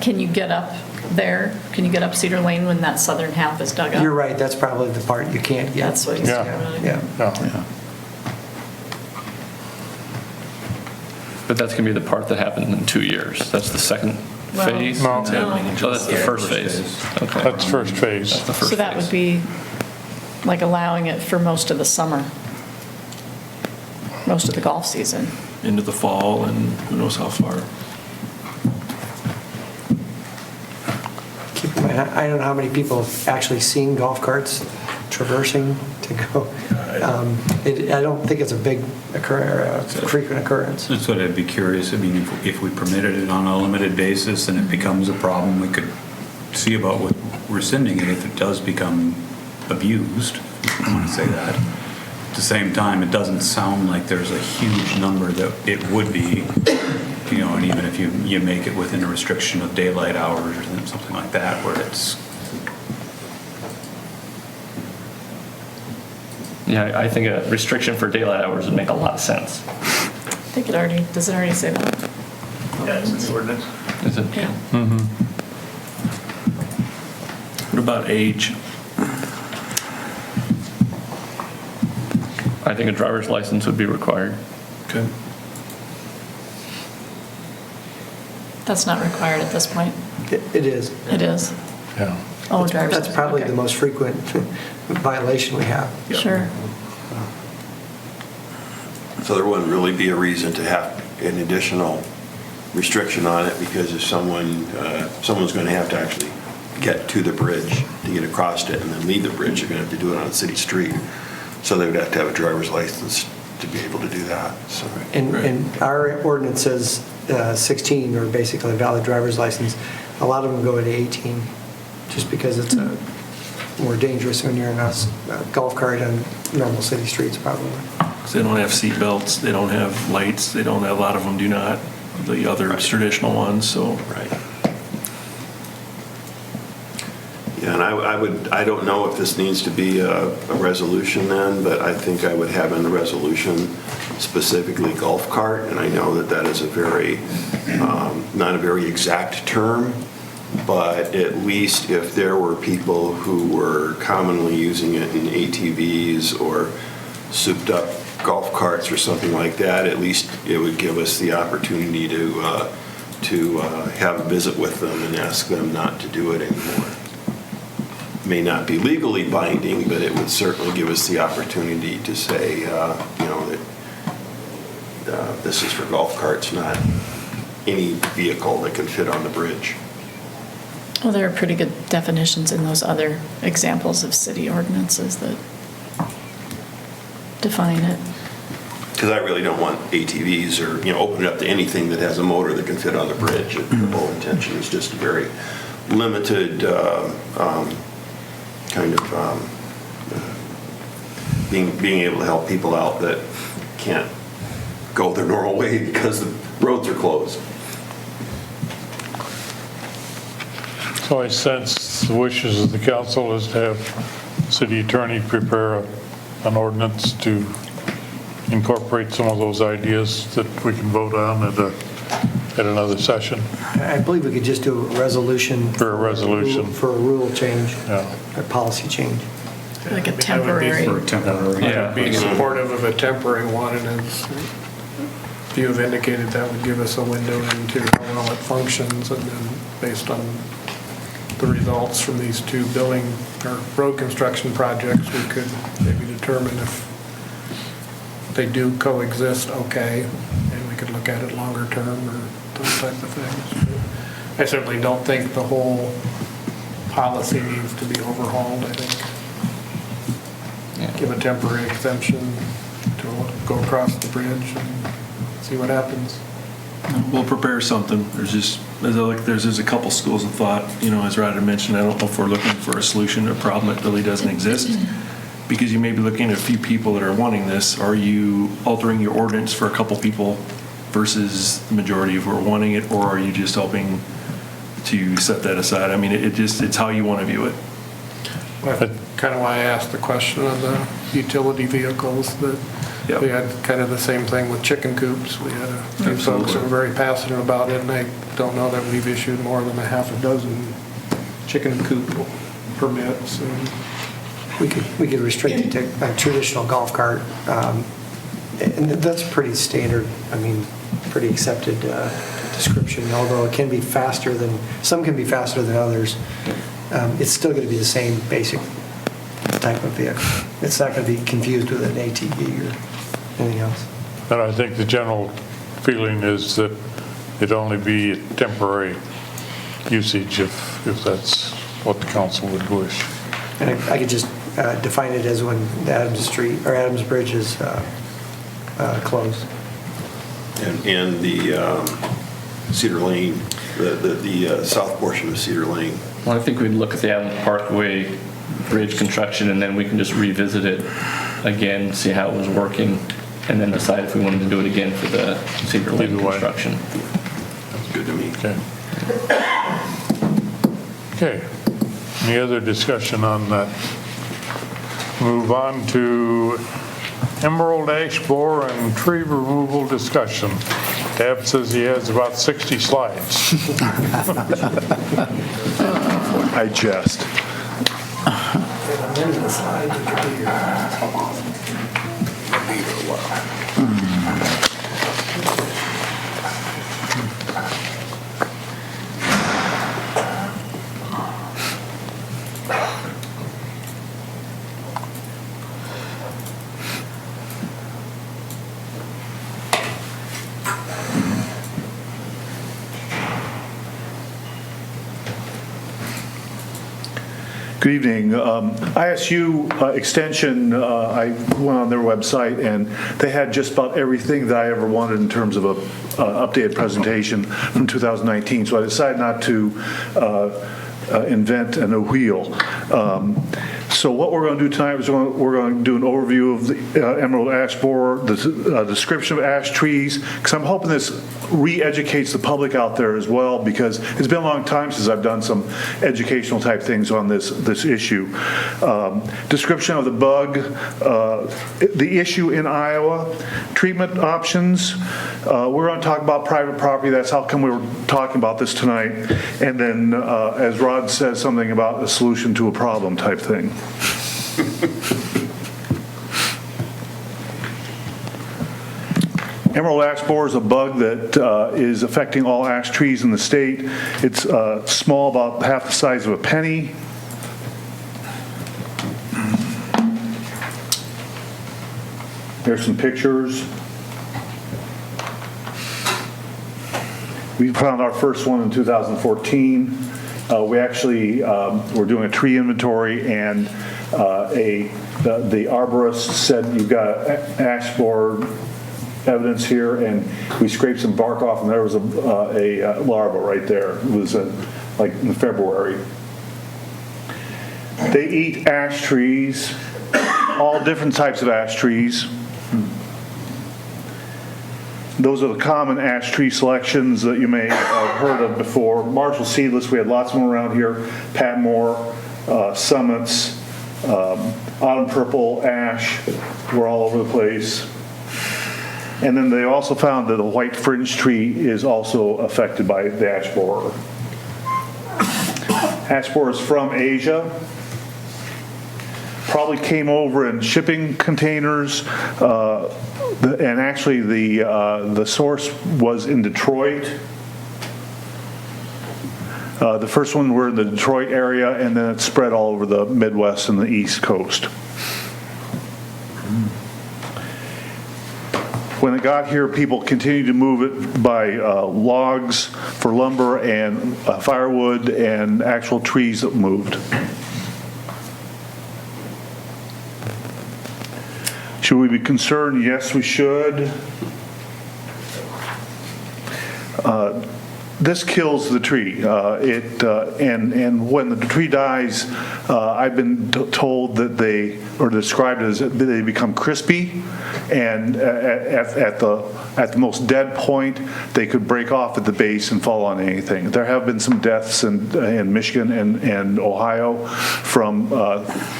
can you get up there? Can you get up Cedar Lane when that southern half is dug up? You're right, that's probably the part you can't get. That's what he's Yeah. talking about. Yeah. Yeah. But that's going to be the part that happens in 2 years. That's the second Well, phase? No. Oh, that's the first phase. Okay. That's first phase. That's the first So that phase. would be like allowing it for most of the summer, most of the golf season. Into the fall and who knows how far. Keep in mind, I don't know how many people have actually seen golf carts traversing to go. I don't think it's a big frequent occurrence. That's what I'd be curious. I mean, if we permitted it on a limited basis and it becomes a problem, we could see about what rescinding it if it does become abused. I want to say that. At the same time, it doesn't sound like there's a huge number that it would be, you know, and even if you make it within a restriction of daylight hours or something like that, where it's. Yeah, I think a restriction for daylight hours would make a lot of sense. I think it already, does it already say that? Yeah, it's in the ordinance. Is it? Yeah. What about age? I think a driver's license would be required. Okay. That's not required at this point. It is. It is. Yeah. Oh, driver's. That's probably okay. the most frequent violation we have. Sure. So there wouldn't really be a reason to have an additional restriction on it, because if someone's going to have to actually get to the bridge to get across it and then leave the bridge, they're going to have to do it on a city street. So they would have to have a driver's license to be able to do that. So. And our ordinance says 16, or basically a valid driver's license. A lot of them go into 18, just because it's more dangerous when you're in a golf cart on normal city streets, probably. Because they don't have seat belts, they don't have lights, they don't have, a lot of them do not, the other traditional ones, so. Right. Yeah, and I don't know if this needs to be a resolution then, but I think I would have in the resolution specifically golf cart, and I know that is a very, not a very exact term, but at least if there were people who were commonly using it in ATVs or souped up golf carts or something like that, at least it would give us the opportunity to have a visit with them and ask them not to do it anymore. May not be legally binding, but it would certainly give us the opportunity to say, that this is for golf carts, not any vehicle that can fit on the bridge. Well, there are pretty good definitions in those other examples of city ordinances that define it. Because I really don't want ATVs or, open it up to anything that has a motor that can fit on the bridge. The whole intention is just a very limited kind of being able to help people out that can't go their normal way because the roads are closed. So I sense the wishes of the council is to have city attorney prepare an ordinance to incorporate some of those ideas that we can vote on at another session. I believe we could just do a resolution. For a resolution. For a rule change, Yeah. a policy change. Like a temporary. For temporary. Yeah. I'd be supportive of a temporary one, and if you have indicated that would give us a window into how well it functions, and then based on the results from these two building or road construction projects, we could maybe determine if they do coexist okay, and we could look at it longer term or those type of things. I certainly don't think the whole policy needs to be overhauled. I think give a temporary exemption to go across the bridge and see what happens. We'll prepare something. There's a couple schools of thought, as Ryder mentioned, I don't know if we're looking for a solution to a problem that really doesn't exist. Because you may be looking at a few people that are wanting this. Are you altering your ordinance for a couple people versus the majority who are wanting it, or are you just hoping to set that aside? I mean, it's how you want to view it. That's kind of why I asked the question on the utility vehicles, that Yep. we had kind of the same thing with chicken coops. We had a few folks that were very passionate about it, and I don't know that we've issued more than a half a dozen chicken coop permits. And We could restrict it to a traditional golf cart, And that's pretty standard, I mean, pretty accepted description, although it can be faster than, some can be faster than others. It's still going to be the same basic type of vehicle. It's not going to be confused with an ATV or anything else. And I think the general feeling is that it'd only be temporary usage if that's what the council would wish. And I could just define it as when Adams Street or Adams Bridge is closed. And the Cedar Lane, the south portion of Cedar Lane. Well, I think we'd look at the Adams Parkway bridge construction, and then we can just revisit it again, see how it was working, and then decide if we wanted to do it again for the Cedar Lane construction. That's good to me. Okay. Okay. Any other discussion on that? Move on to emerald ash borer and tree removal discussion. Tab says he has about 60 slides. I jest. Good evening. ISU Extension, I went on their website and they had just about everything that I ever wanted in terms of a updated presentation from 2019. So I decided not to invent a new wheel. So what we're going to do tonight is we're going to do an overview of the emerald ash borer, the description of ash trees, because I'm hoping this re-educates the public out there as well, because it's been a long time since I've done some educational type things on this issue. Description of the bug, the issue in Iowa, treatment options. We're going to talk about private property. That's how come we were talking about this tonight. And then, as Rod says, something about a solution to a problem type thing. Emerald ash borer is a bug that is affecting all ash trees in the state. It's small, about half the size of a penny. There's some pictures. We found our first one in 2014. We actually were doing a tree inventory, and the arborist said, "You've got ash borer evidence here," and we scraped some bark off, and there was a larva right there. It was like in February. They eat ash trees, all different types of ash trees. Those are the common ash tree selections that you may have heard of before. Marshall seedless, we had lots of them around here. Patmore, summits, autumn purple, ash were all over the place. And then they also found that a white fringe tree is also affected by the ash borer. Ash borer is from Asia. Probably came over in shipping containers, and actually the source was in Detroit. The first one were in the Detroit area, and then it spread all over the Midwest and the East Coast. When it got here, people continued to move it by logs for lumber and firewood and actual trees that moved. Should we be concerned? Yes, we should. This kills the tree. And when the tree dies, I've been told that they, or described as they become crispy, and at the most dead point, they could break off at the base and fall on anything. There have been some deaths in Michigan and Ohio from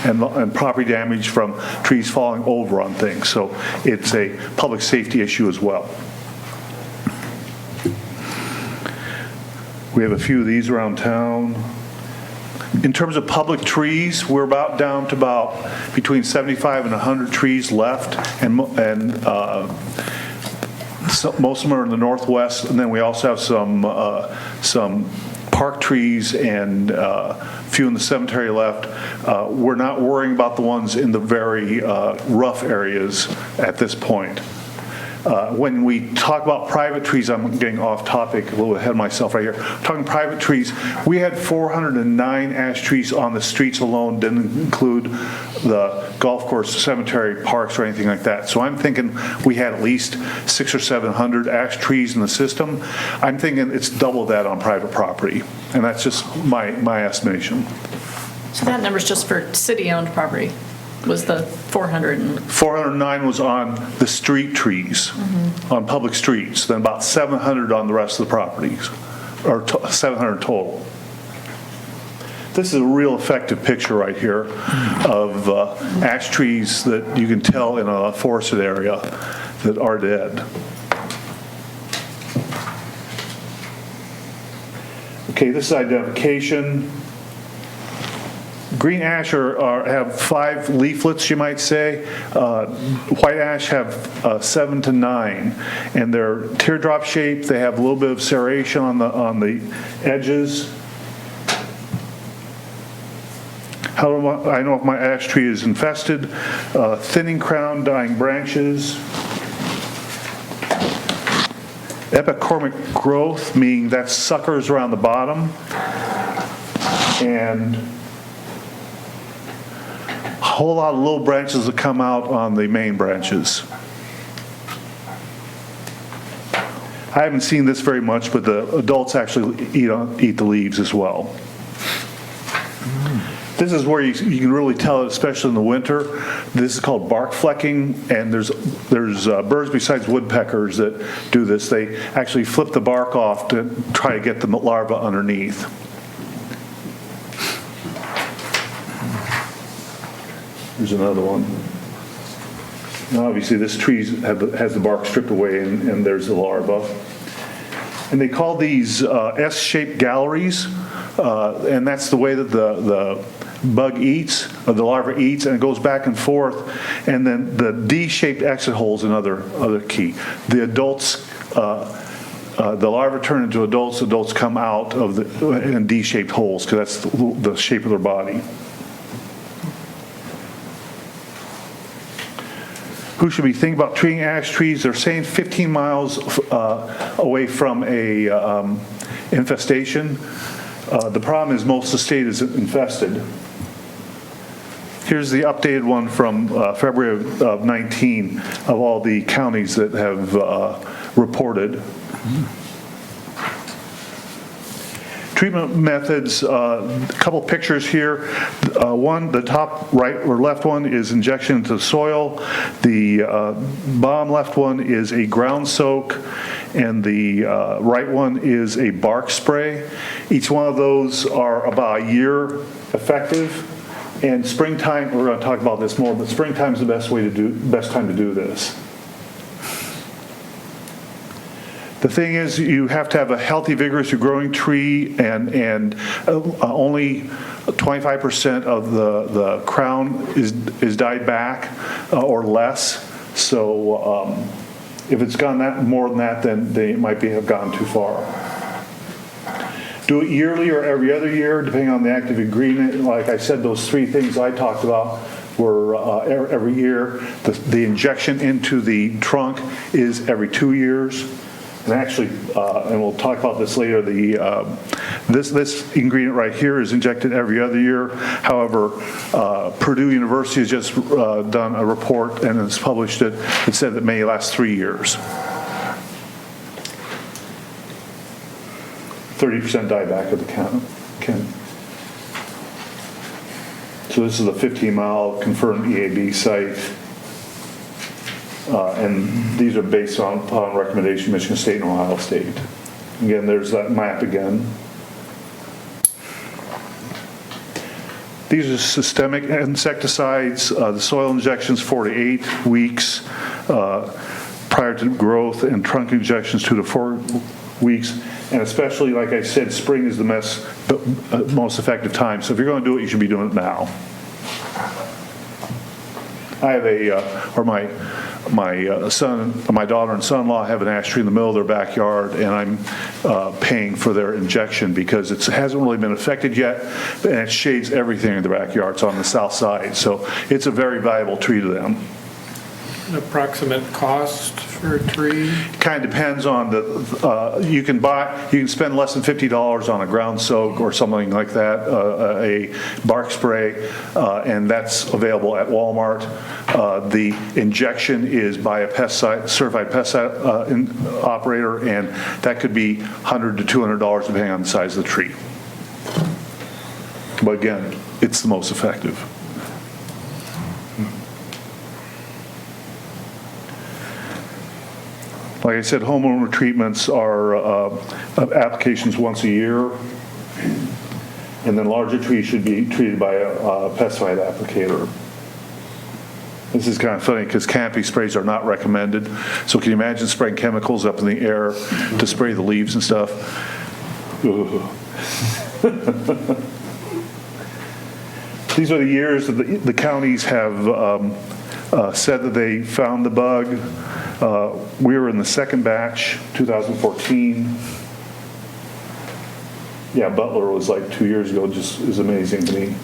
and property damage from trees falling over on things. So it's a public safety issue as well. We have a few of these around town. In terms of public trees, we're about down to about between 75 and 100 trees left, and so most of them are in the northwest, and then we also have some park trees and a few in the cemetery left. We're not worrying about the ones in the very rough areas at this point. When we talk about private trees, I'm getting off topic, a little ahead of myself right here. Talking private trees, we had 409 ash trees on the streets alone, didn't include the golf course, cemetery, parks, or anything like that. So I'm thinking we had at least 600 or 700 ash trees in the system. I'm thinking it's double that on private property, and that's just my estimation. So that number's just for city-owned property, was the 409 was on the street trees, on public streets, then about 700 on the rest of the properties, or 700 total. This is a real effective picture right here of ash trees that you can tell in a forested area that are dead. Okay, this is identification. Green ash have 5 leaflets, you might say. White ash have 7 to 9, and they're teardrop shaped. They have a little bit of serration on the edges. How do I know if my ash tree is infested? Thinning crown, dying branches. Epicormic growth, meaning that's suckers around the bottom. And a whole lot of little branches that come out on the main branches. I haven't seen this very much, but the adults actually eat the leaves as well. This is where you can really tell it, especially in the winter. This is called bark flecking, and there's birds besides woodpeckers that do this. They actually flip the bark off to try to get the larva underneath. There's another one. Now, obviously, this tree has the bark stripped away, and there's the larva. And they call these S-shaped galleries, and that's the way that the bug eats, or the larva eats, and it goes back and forth. And then the D-shaped exit hole is another key. The adults, the larvae turn into adults. Adults come out of in D-shaped holes because that's the shape of their body. Who should be thinking about treating ash trees? They're saying 15 miles away from a infestation. The problem is most of the state is infested. Here's the updated one from February of 19 of all the counties that have reported. Treatment methods, a couple pictures here. One, the top right or left one is injection into the soil. The bottom left one is a ground soak, and the right one is a bark spray. Each one of those are about a year effective. And springtime, we're going to talk about this more, but springtime is the best time to do this. The thing is, you have to have a healthy, vigorous growing tree, and only 25% of the crown is dyed back or less. So if it's gone more than that, then they might have gone too far. Do it yearly or every other year, depending on the active ingredient. Like I said, those 3 things I talked about were every year. The injection into the trunk is every 2 years. And actually, and we'll talk about this later, this ingredient right here is injected every other year. However, Purdue University has just done a report and has published it. It said it may last 3 years. 30% dieback of the count. So this is a 15-mile confirmed EAB site. And these are based upon recommendation of Michigan State and Ohio State. Again, there's that map again. These are systemic insecticides. The soil injections 4 to 8 weeks prior to growth, and trunk injections 2 to 4 weeks. And especially, like I said, spring is the most effective time. So if you're going to do it, you should be doing it now. I have my daughter and son-in-law have an ash tree in the middle of their backyard, and I'm paying for their injection because it hasn't really been affected yet, and it shades everything in the backyard. It's on the south side, so it's a very valuable tree to them. An approximate cost for a tree? Kind of depends on you can spend less than $50 on a ground soak or something like that, a bark spray, and that's available at Walmart. The injection is by a certified pesticide operator, and that could be $100 to $200 depending on the size of the tree. But again, it's the most effective. Like I said, homeowner treatments are applications once a year, and then larger trees should be treated by a pesticide applicator. This is kind of funny because canopy sprays are not recommended. So can you imagine spraying chemicals up in the air to spray the leaves and stuff? These are the years that the counties have said that they found the bug. We were in the second batch, 2014. Yeah, Butler was like 2 years ago, just is amazing to me.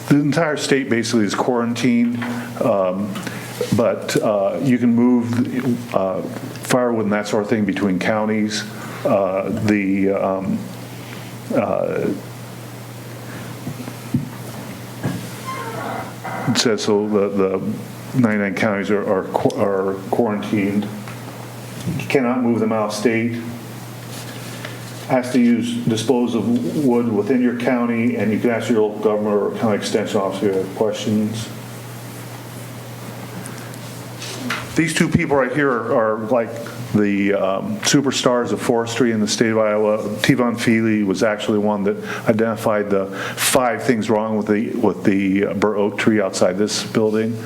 The entire state basically is quarantined, but you can move firewood and that sort of thing between counties. It says so the 99 counties are quarantined. You cannot move them out of state. Has to dispose of wood within your county, and you can ask your local government or county extension officer if you have questions. These two people right here are like the superstars of forestry in the state of Iowa. T-Von Feely was actually one that identified the 5 things wrong with the bur oak tree outside this building.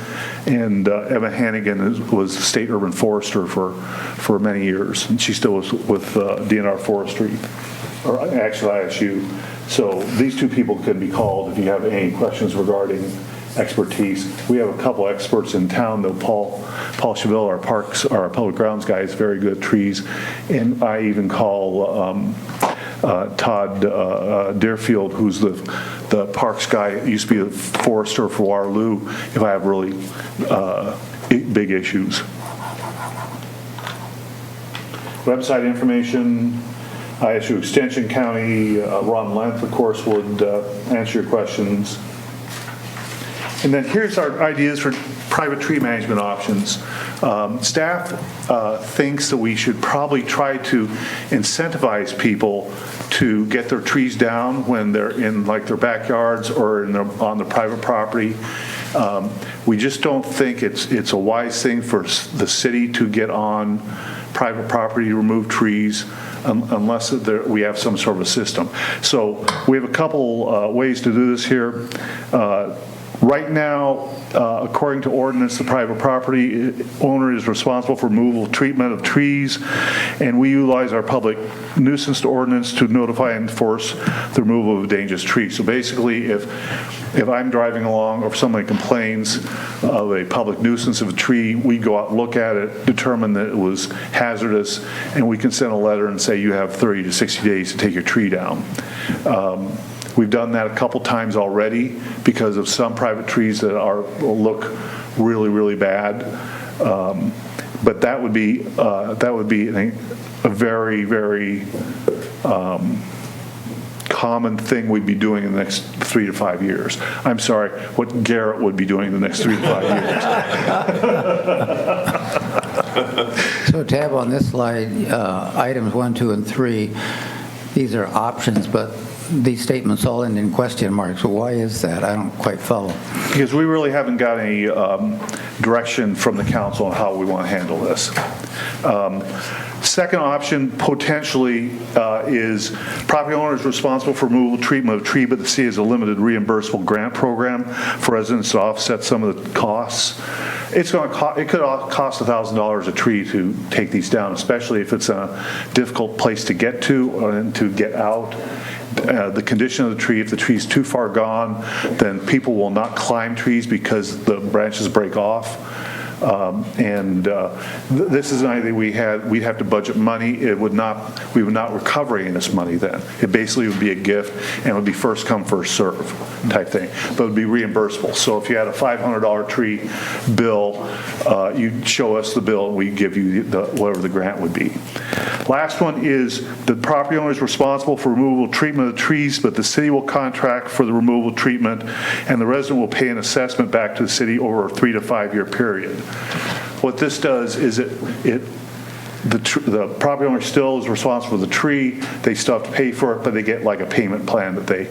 And Emma Hannigan was state urban forester for many years, and she still was with DNR Forestry, or actually ISU. So these two people can be called if you have any questions regarding expertise. We have a couple experts in town, though. Paul Cheville, our public grounds guy, is very good at trees, and I even call Todd Deerfield, who's the parks guy, used to be a forester for Waterloo, if I have really big issues. Website information, ISU Extension County, Ron Length, of course, would answer your questions. And then here's our ideas for private tree management options. Staff thinks that we should probably try to incentivize people to get their trees down when they're in like their backyards or on the private property. We just don't think it's a wise thing for the city to get on private property to remove trees unless we have some sort of a system. So we have a couple ways to do this here. Right now, according to ordinance, the private property owner is responsible for removal treatment of trees, and we utilize our public nuisance ordinance to notify and enforce the removal of a dangerous tree. So basically, if I'm driving along or if somebody complains of a public nuisance of a tree, we go out and look at it, determine that it was hazardous, and we can send a letter and say you have 30 to 60 days to take your tree down. We've done that a couple times already because of some private trees that look really, really bad. But that would be a very, very common thing we'd be doing in the next 3 to 5 years. I'm sorry, what Garrett would be doing in the next 3 to 5 years. So tab on this slide, items 1, 2, and 3, these are options, but these statements all end in question marks. So why is that? I don't quite follow. Because we really haven't got any direction from the council on how we want to handle this. Second option potentially is property owners responsible for removal treatment of a tree, but the city has a limited reimbursable grant program for residents to offset some of the costs. It could cost $1,000 a tree to take these down, especially if it's a difficult place to get to and to get out. The condition of the tree, if the tree's too far gone, then people will not climb trees because the branches break off. This is an idea we'd have to budget money. We would not recover any of this money then. It basically would be a gift, and it would be first come, first serve type thing, but it would be reimbursable. So if you had a $500 tree bill, you'd show us the bill, and we'd give you whatever the grant would be. Last one is the property owner is responsible for removal treatment of the trees, but the city will contract for the removal treatment, and the resident will pay an assessment back to the city over a 3 to 5 year period. What this does is the property owner still is responsible for the tree. They still have to pay for it, but they get like a payment plan that they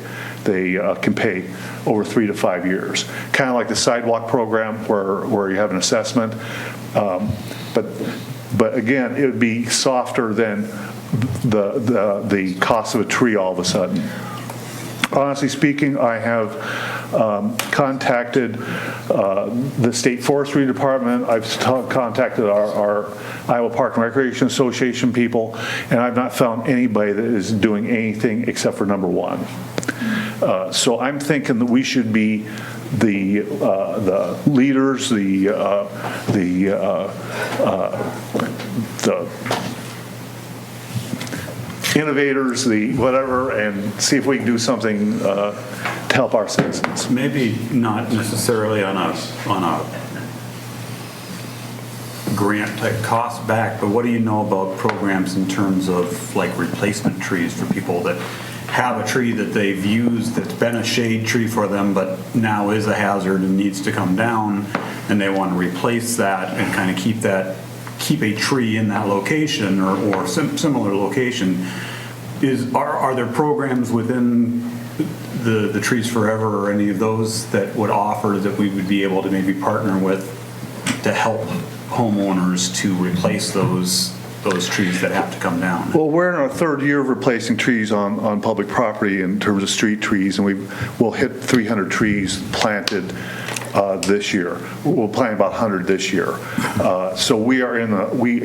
can pay over 3 to 5 years. Kind of like the sidewalk program where you have an assessment. But again, it would be softer than the cost of a tree all of a sudden. Honestly speaking, I have contacted the State Forestry Department. I've contacted our Iowa Park and Recreation Association people, and I've not found anybody that is doing anything except for number one. So I'm thinking that we should be the leaders, the innovators, the whatever, and see if we can do something to help our citizens. Maybe not necessarily on a grant type cost back, but what do you know about programs in terms of like replacement trees for people that have a tree that they've used that's been a shade tree for them, but now is a hazard and needs to come down, and they want to replace that and kind of keep a tree in that location or similar location. Are there programs within the Trees Forever or any of those that would offer that we would be able to maybe partner with to help homeowners to replace those trees that have to come down? Well, we're in our third year of replacing trees on public property in terms of street trees, and we'll hit 300 trees planted this year. We'll plant about 100 this year. So we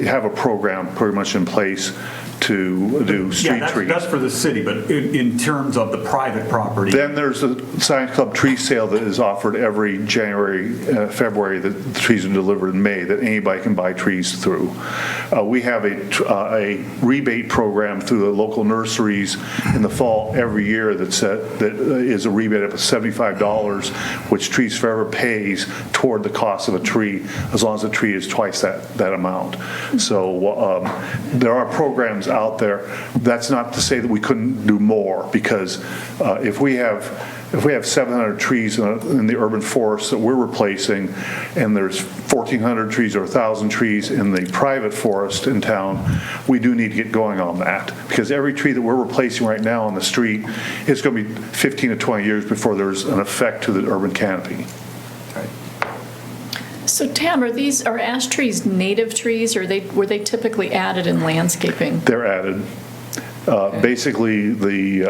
have a program pretty much in place to do street trees. That's for the city, but in terms of the private property. Then there's a Science Club tree sale that is offered every January, February. The trees are delivered in May that anybody can buy trees through. We have a rebate program through the local nurseries in the fall every year that is a rebate of $75, which Trees Forever pays toward the cost of a tree, as long as the tree is twice that amount. So there are programs out there. That's not to say that we couldn't do more, because if we have 700 trees in the urban forest that we're replacing, and there's 1,400 trees or 1,000 trees in the private forest in town, we do need to get going on that, because every tree that we're replacing right now on the street, it's going to be 15 to 20 years before there's an effect to the urban canopy. So Tam, are ash trees native trees, or were they typically added in landscaping? They're added. Basically, the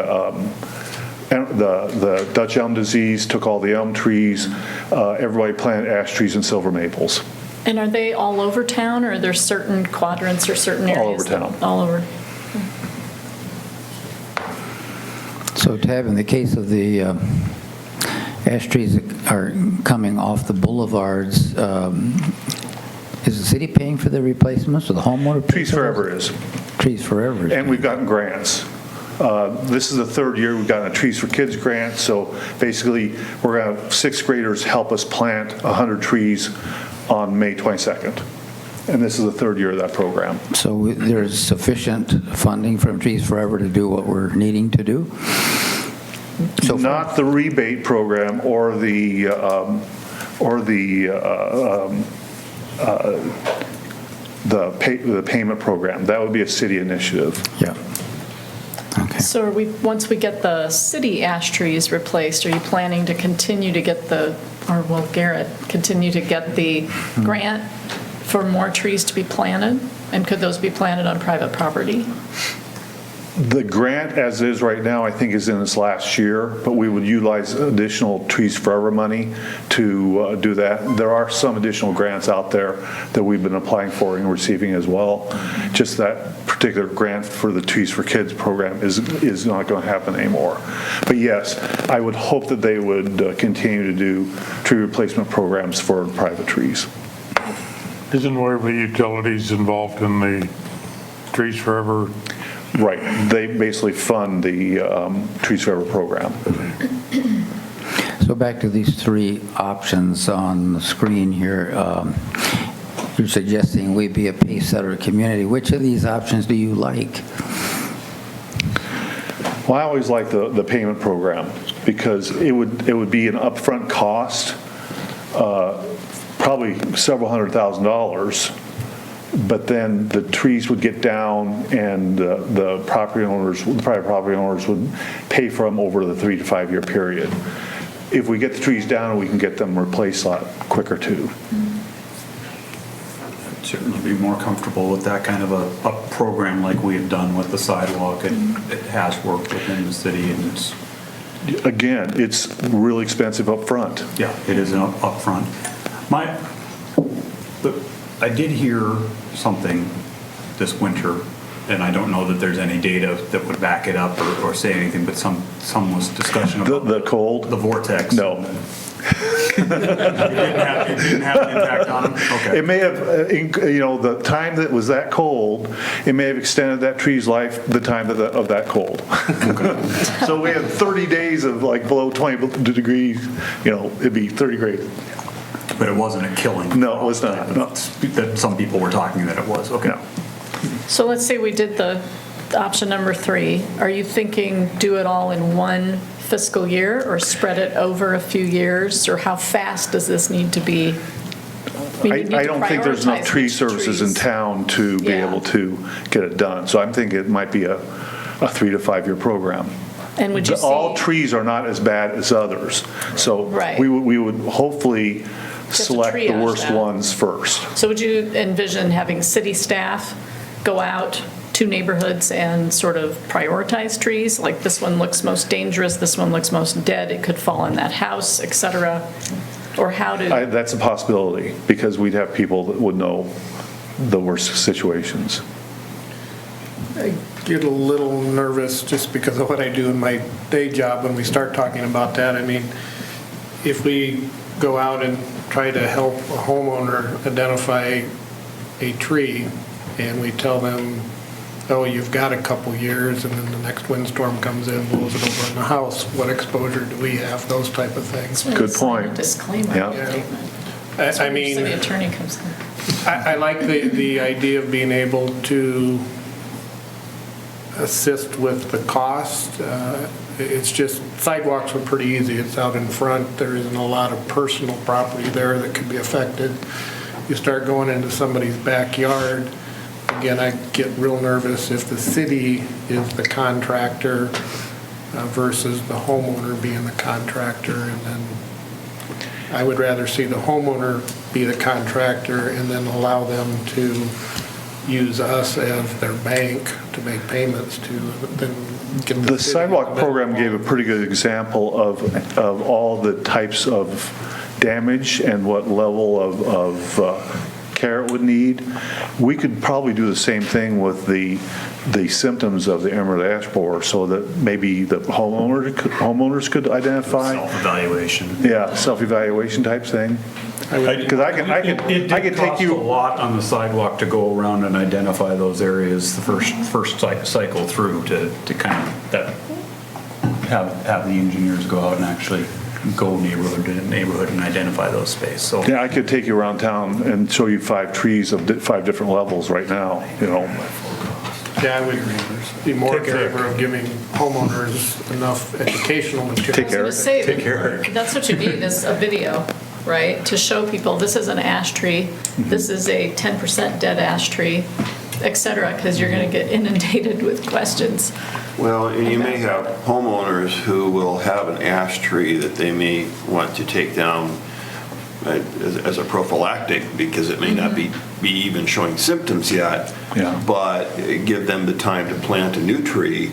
Dutch elm disease took all the elm trees. Everybody planted ash trees and silver maples. And are they all over town, or are there certain quadrants or certain areas? All over town. All over. So Tab, in the case of the ash trees that are coming off the boulevards, is the city paying for the replacements, or the homeowner? Trees Forever is. Trees Forever is. And we've gotten grants. This is the third year we've gotten a Trees for Kids grant, so basically we're going to have sixth graders help us plant 100 trees on May 22nd. And this is the third year of that program. So there's sufficient funding from Trees Forever to do what we're needing to do? So not the rebate program or the payment program. That would be a city initiative. Yeah. Okay. So once we get the city ash trees replaced, are you planning to continue to get continue to get the grant for more trees to be planted? And could those be planted on private property? The grant as is right now, I think, is in its last year, but we would utilize additional Trees Forever money to do that. There are some additional grants out there that we've been applying for and receiving as well. Just that particular grant for the Trees for Kids program is not going to happen anymore. But yes, I would hope that they would continue to do tree replacement programs for private trees. Isn't Waverly Utilities involved in the Trees Forever? Right. They basically fund the Trees Forever program. So back to these three options on the screen here. You're suggesting we be a pace setter community. Which of these options do you like? Well, I always like the payment program because it would be an upfront cost, probably several $100,000. But then the trees would get down and the private property owners would pay for them over the 3 to 5 year period. If we get the trees down, we can get them replaced a lot quicker too. I'd certainly be more comfortable with that kind of a program like we have done with the sidewalk. It has worked within the city, and it's... Again, it's really expensive up front. Yeah, it is up front. I did hear something this winter, and I don't know that there's any data that would back it up or say anything, but some was discussion about the cold? The vortex. No. It didn't have an impact on them? Okay. It may have, the time that was that cold, it may have extended that tree's life the time of that cold. So we had 30 days of like below 20 degrees, it'd be 30 degrees. But it wasn't a killing? No, it was not. No. That some people were talking that it was. Okay. No. So let's say we did the option number 3. Are you thinking do it all in one fiscal year or spread it over a few years? Or how fast does this need to be? I don't think there's enough tree services in town to be able to get it done. So I'm thinking it might be a 3 to 5 year program. And would you all trees are not as bad as others. So right. we would hopefully select the worst that. ones first. So would you envision having city staff go out to neighborhoods and sort of prioritize trees? Like this one looks most dangerous, this one looks most dead, it could fall in that house, et cetera? Or how do... That's a possibility because we'd have people that would know the worst situations. I get a little nervous just because of what I do in my day job when we start talking about that. I mean, if we go out and try to help a homeowner identify a tree and we tell them, oh, you've got a couple years, and then the next windstorm comes in, blows it over in the house, what exposure do we have, those type of things. Good point. Disclaimer statement. I mean, city attorney comes in. I like the idea of being able to assist with the cost. It's just sidewalks are pretty easy. It's out in front. There isn't a lot of personal property there that could be affected. You start going into somebody's backyard, again, I get real nervous if the city is the contractor versus the homeowner being the contractor. And then I would rather see the homeowner be the contractor and then allow them to use us as their bank to make payments to, then get the sidewalk program gave a pretty good example of all the types of damage and what level of care it would need. We could probably do the same thing with the symptoms of the emerald ash borer, so that maybe the homeowners could identify. Self-evaluation. Yeah, self-evaluation type thing. Because I can take you a lot on the sidewalk to go around and identify those areas the first cycle through to kind of have the engineers go out and actually go neighborhood to neighborhood and identify those spaces. So yeah, I could take you around town and show you 5 trees of 5 different levels right now. Yeah, I would be more in favor of giving homeowners enough educational material. Take care. Take care. That's what you need is a video, right? To show people this is an ash tree, this is a 10% dead ash tree, et cetera, because you're going to get inundated with questions. Well, and you may have homeowners who will have an ash tree that they may want to take down as a prophylactic, because it may not be even showing symptoms yet, but give them the time to plant a new tree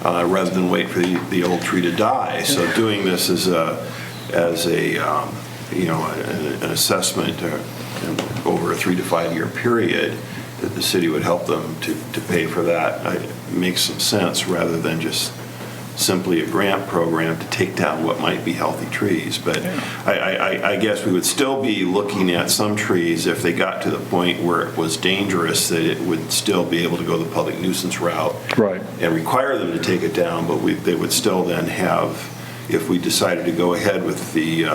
rather than wait for the old tree to die. So doing this as an assessment over a 3 to 5 year period, that the city would help them to pay for that, makes some sense, rather than just simply a grant program to take down what might be healthy trees. But I guess we would still be looking at some trees, if they got to the point where it was dangerous, that it would still be able to go the public nuisance route, right, and require them to take it down. But they would still then have, if we decided to go ahead with the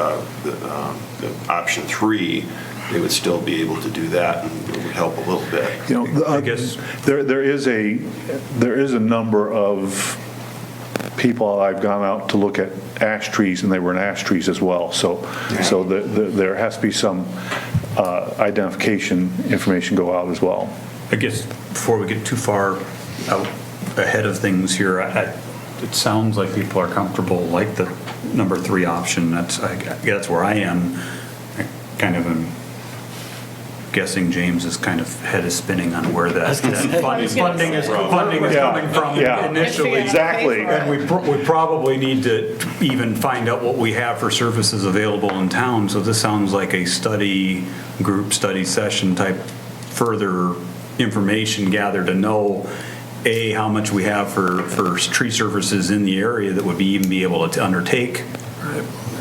option 3, they would still be able to do that, and it would help a little bit. I guess there is a number of people I've gone out to look at ash trees, and they were in ash trees as well. So there has to be some identification information go out as well. I guess before we get too far out ahead of things here, it sounds like people are comfortable, like the number 3 option. That's where I am. I kind of am guessing James's kind of head is spinning on where that funding is coming from initially. Exactly. And we probably need to even find out what we have for services available in town. So this sounds like a study session type further information gathered to know how much we have for tree services in the area that would even be able to undertake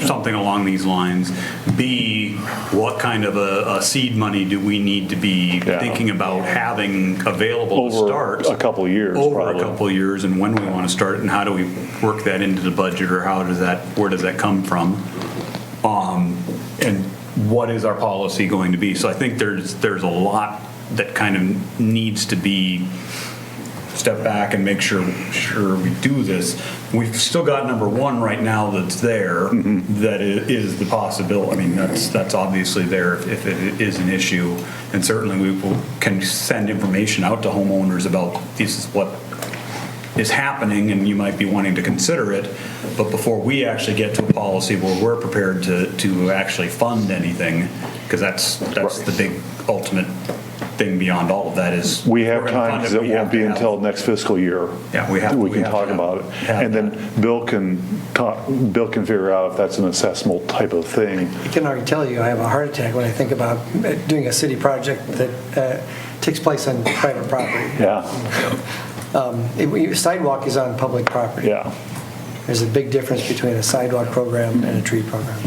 something along these lines. B, what kind of a seed money do we need to be thinking about having available over to start? a couple of years, over a couple of years, and when we want to start, and how do we work that into the budget, or where does that come from? And what is our policy going to be? So I think there's a lot that kind of needs to be step back and make sure we do this. We've still got number 1 right now that's there, that is the possibility. I mean, that's obviously there if it is an issue, and certainly we can send information out to homeowners about this is what is happening, and you might be wanting to consider it. But before we actually get to a policy where we're prepared to actually fund anything, because that's the big ultimate thing beyond all of that is we have times that won't be until next fiscal year. Yeah, we can talk about it, and then Bill can figure out if that's an assessable type of thing. I can already tell you I have a heart attack when I think about doing a city project that takes place on private property. Sidewalk is on public property. There's a big difference between a sidewalk program and a tree program.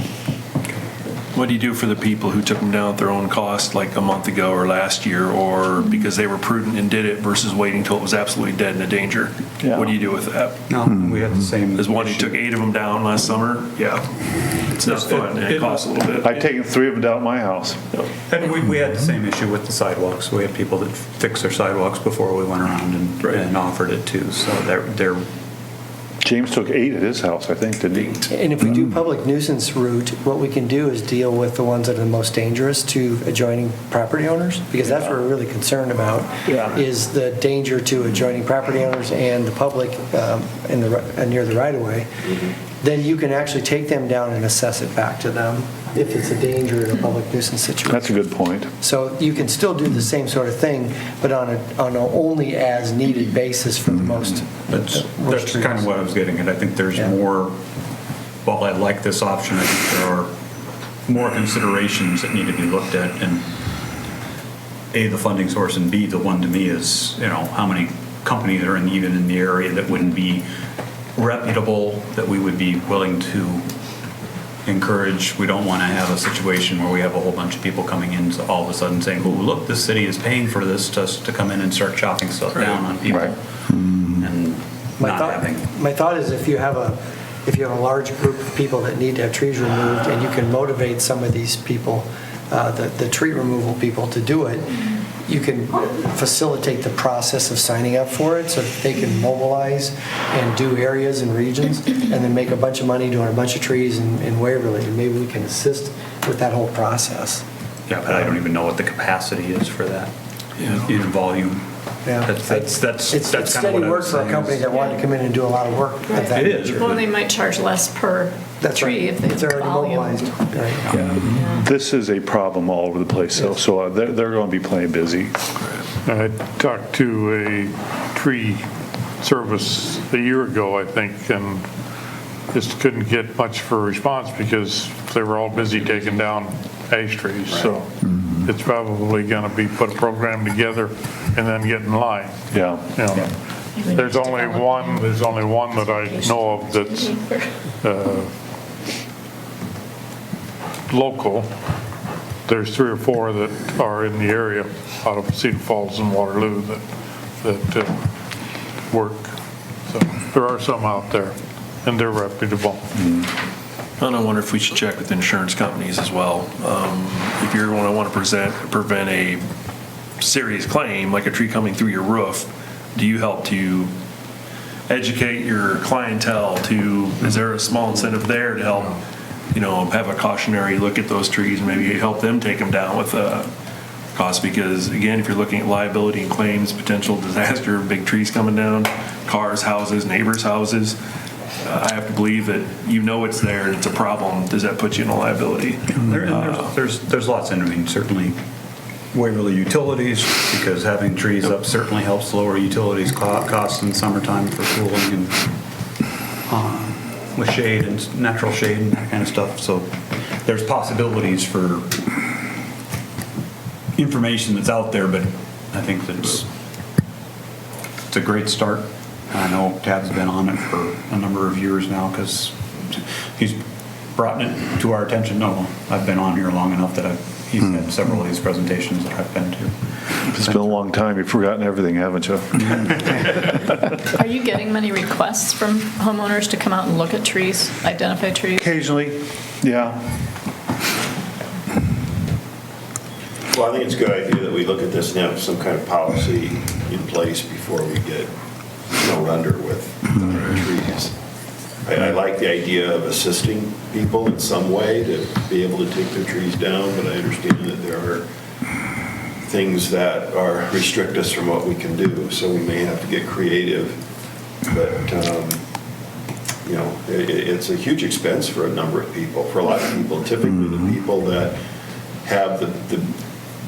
What do you do for the people who took them down at their own cost, like a month ago or last year, or because they were prudent and did it versus waiting till it was absolutely dead and a danger? What do you do with that? No, we had the same. There's one who took 8 of them down last summer. It's not fun, and it costs a little bit. I've taken 3 of them down at my house. And we had the same issue with the sidewalks. We had people that fixed their sidewalks before we went around and offered it too. So they're James took 8 at his house, I think, didn't he? And if we do public nuisance route, what we can do is deal with the ones that are the most dangerous to adjoining property owners, because that's what we're really concerned about, is the danger to adjoining property owners and the public near the right-of-way. Then you can actually take them down and assess it back to them if it's a danger in a public nuisance situation. That's a good point. So you can still do the same sort of thing, but on an only as needed basis for the most. That's kind of what I was getting at. I think there's more. While I like this option, I think there are more considerations that need to be looked at, and A, the funding source, and B, the one to me is how many companies are even in the area that wouldn't be reputable, that we would be willing to encourage. We don't want to have a situation where we have a whole bunch of people coming in all of a sudden saying, oh, look, this city is paying for this to come in and start chopping stuff down on people. And my thought is if you have a large group of people that need to have trees removed, and you can motivate some of these people, the tree removal people, to do it, you can facilitate the process of signing up for it so that they can mobilize and do areas and regions, and then make a bunch of money doing a bunch of trees in Waverly. And maybe we can assist with that whole process. Yeah, but I don't even know what the capacity is for that in volume. Yeah. That's It's kind of steady what I work was for a saying company is- that wanted to come in and do a lot of work of that It is. nature. Well, they might charge less per That's tree right. if they It's already volume. mobilized. Right. Yeah. This is a problem all over the place, so they're going to be plenty busy. I talked to a tree service a year ago, I think, and just couldn't get much for a response because they were all busy taking down ash trees. So it's probably going to be put a program together and then get in line. Yeah. You know, there's only one that I know of that's local. There's 3 or 4 that are in the area out of Cedar Falls and Waterloo that work. So there are some out there, and they're reputable. And I wonder if we should check with insurance companies as well. If you want to prevent a serious claim, like a tree coming through your roof, do you help to educate your clientele is there a small incentive there to help, have a cautionary look at those trees and maybe help them take them down with cost? Because again, if you're looking at liability and claims, potential disaster, big trees coming down, cars, houses, neighbors' houses, I have to believe that it's there and it's a problem. Does that put you in a liability? There's lots in it. I mean, certainly Waverly utilities, because having trees up certainly helps lower utilities costs in summertime for cooling and with shade and natural shade and that kind of stuff. So there's possibilities for information that's out there, but I think it's a great start. I know Tad's been on it for a number of years now because he's brought it to our attention. No, I've been on here long enough that he's had several of these presentations that I've been to. It's been a long time. You've forgotten everything, haven't you? Are you getting many requests from homeowners to come out and look at trees, identify trees? Occasionally, yeah. Well, I think it's a good idea that we look at this and have some kind of policy in place before we get snowed under with trees. I like the idea of assisting people in some way to be able to take their trees down, but I understand that there are things that restrict us from what we can do, so we may have to get creative. But, it's a huge expense for a number of people, for a lot of people. Typically, the people that have the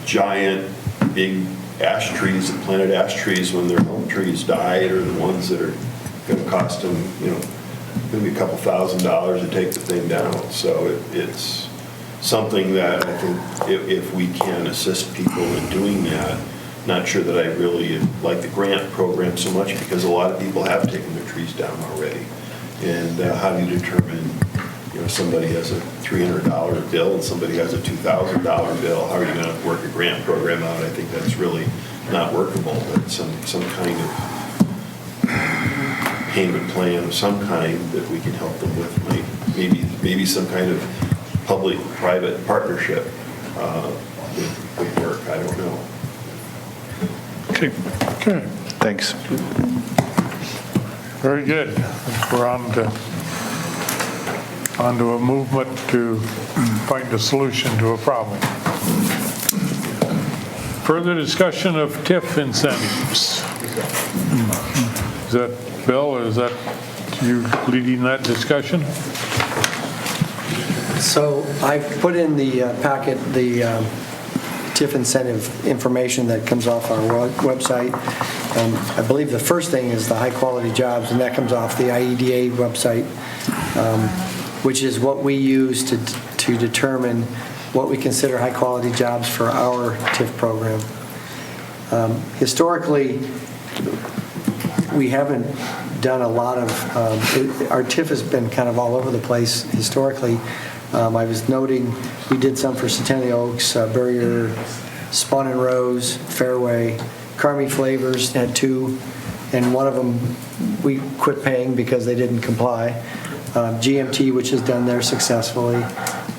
giant, big ash trees, the planted ash trees when their home trees died, are the ones that are going to cost them, maybe a couple $1,000s to take the thing down. So it's something that I think if we can assist people in doing that, not sure that I really like the grant program so much because a lot of people have taken their trees down already. And how do you determine, somebody has a $300 bill and somebody has a $2,000 bill, how are you going to work a grant program out? I think that's really not workable, but some kind of payment plan of some kind that we can help them with, maybe some kind of public-private partnership would work. I don't know. Okay. Thanks. Very good. We're on to a movement to find a solution to a problem. Further discussion of TIF incentives. Is that Bill, or is that you leading that discussion? So I put in the packet the TIF incentive information that comes off our website. I believe the first thing is the high-quality jobs, and that comes off the IEDA website, which is what we use to determine what we consider high-quality jobs for our TIF program. Historically, we haven't done a lot of, our TIF has been kind of all over the place historically. I was noting we did some for Centennial Oaks, Burrier, Spawn and Rose, Fairway, Carmi Flavors had 2, and one of them we quit paying because they didn't comply. GMT, which has done there successfully.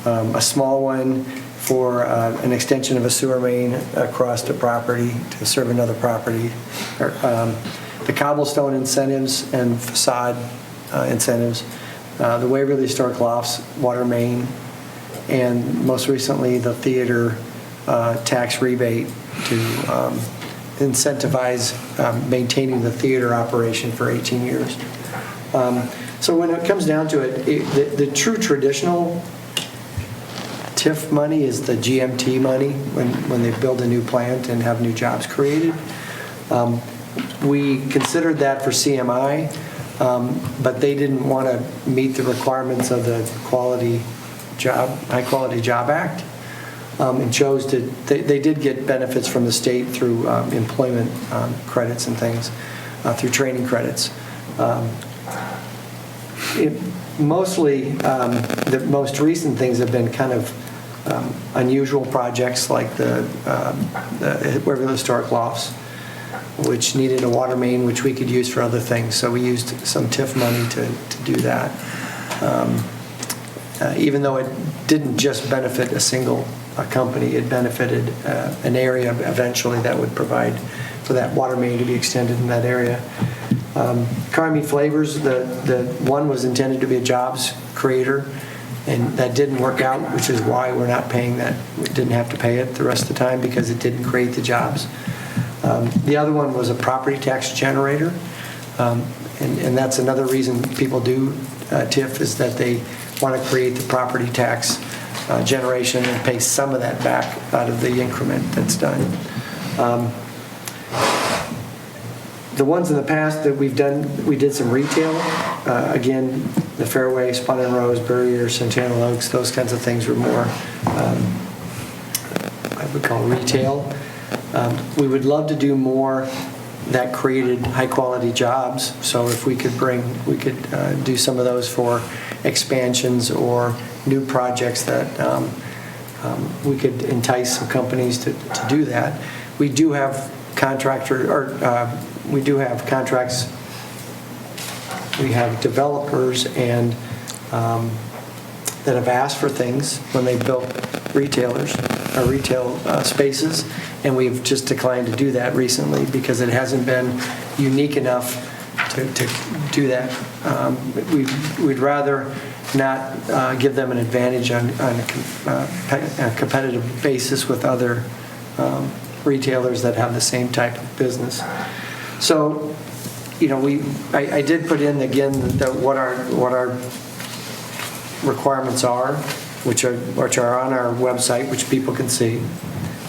A small one for an extension of a sewer main across the property to serve another property. The cobblestone incentives and facade incentives. The Waverly Historic Lofts water main, and most recently the theater tax rebate to incentivize maintaining the theater operation for 18 years. So when it comes down to it, the true traditional TIF money is the GMT money when they build a new plant and have new jobs created. We considered that for CMI, but they didn't want to meet the requirements of the High Quality Job Act, and chose to. They did get benefits from the state through employment credits and things, through training credits. Mostly, the most recent things have been kind of unusual projects like the Waverly Historic Lofts, which needed a water main, which we could use for other things. So we used some TIF money to do that. Even though it didn't just benefit a single company, it benefited an area eventually that would provide for that water main to be extended in that area. Carmi Flavors, the one was intended to be a jobs creator, and that didn't work out, which is why we're not paying that. We didn't have to pay it the rest of the time because it didn't create the jobs. The other one was a property tax generator, and that's another reason people do TIF, is that they want to create the property tax generation and pay some of that back out of the increment that's done. The ones in the past that we've done, we did some retail. Again, the Fairway, Spun and Rose, Burrier, Centennial Oaks, those kinds of things were more, I would call retail. We would love to do more that created high-quality jobs. So if we could do some of those for expansions or new projects that we could entice some companies to do that. We do have contracts. We have developers and that have asked for things when they built retail spaces, and we've just declined to do that recently because it hasn't been unique enough to do that. We'd rather not give them an advantage on a competitive basis with other retailers that have the same type of business. So, I did put in again what our requirements are, which are on our website, which people can see.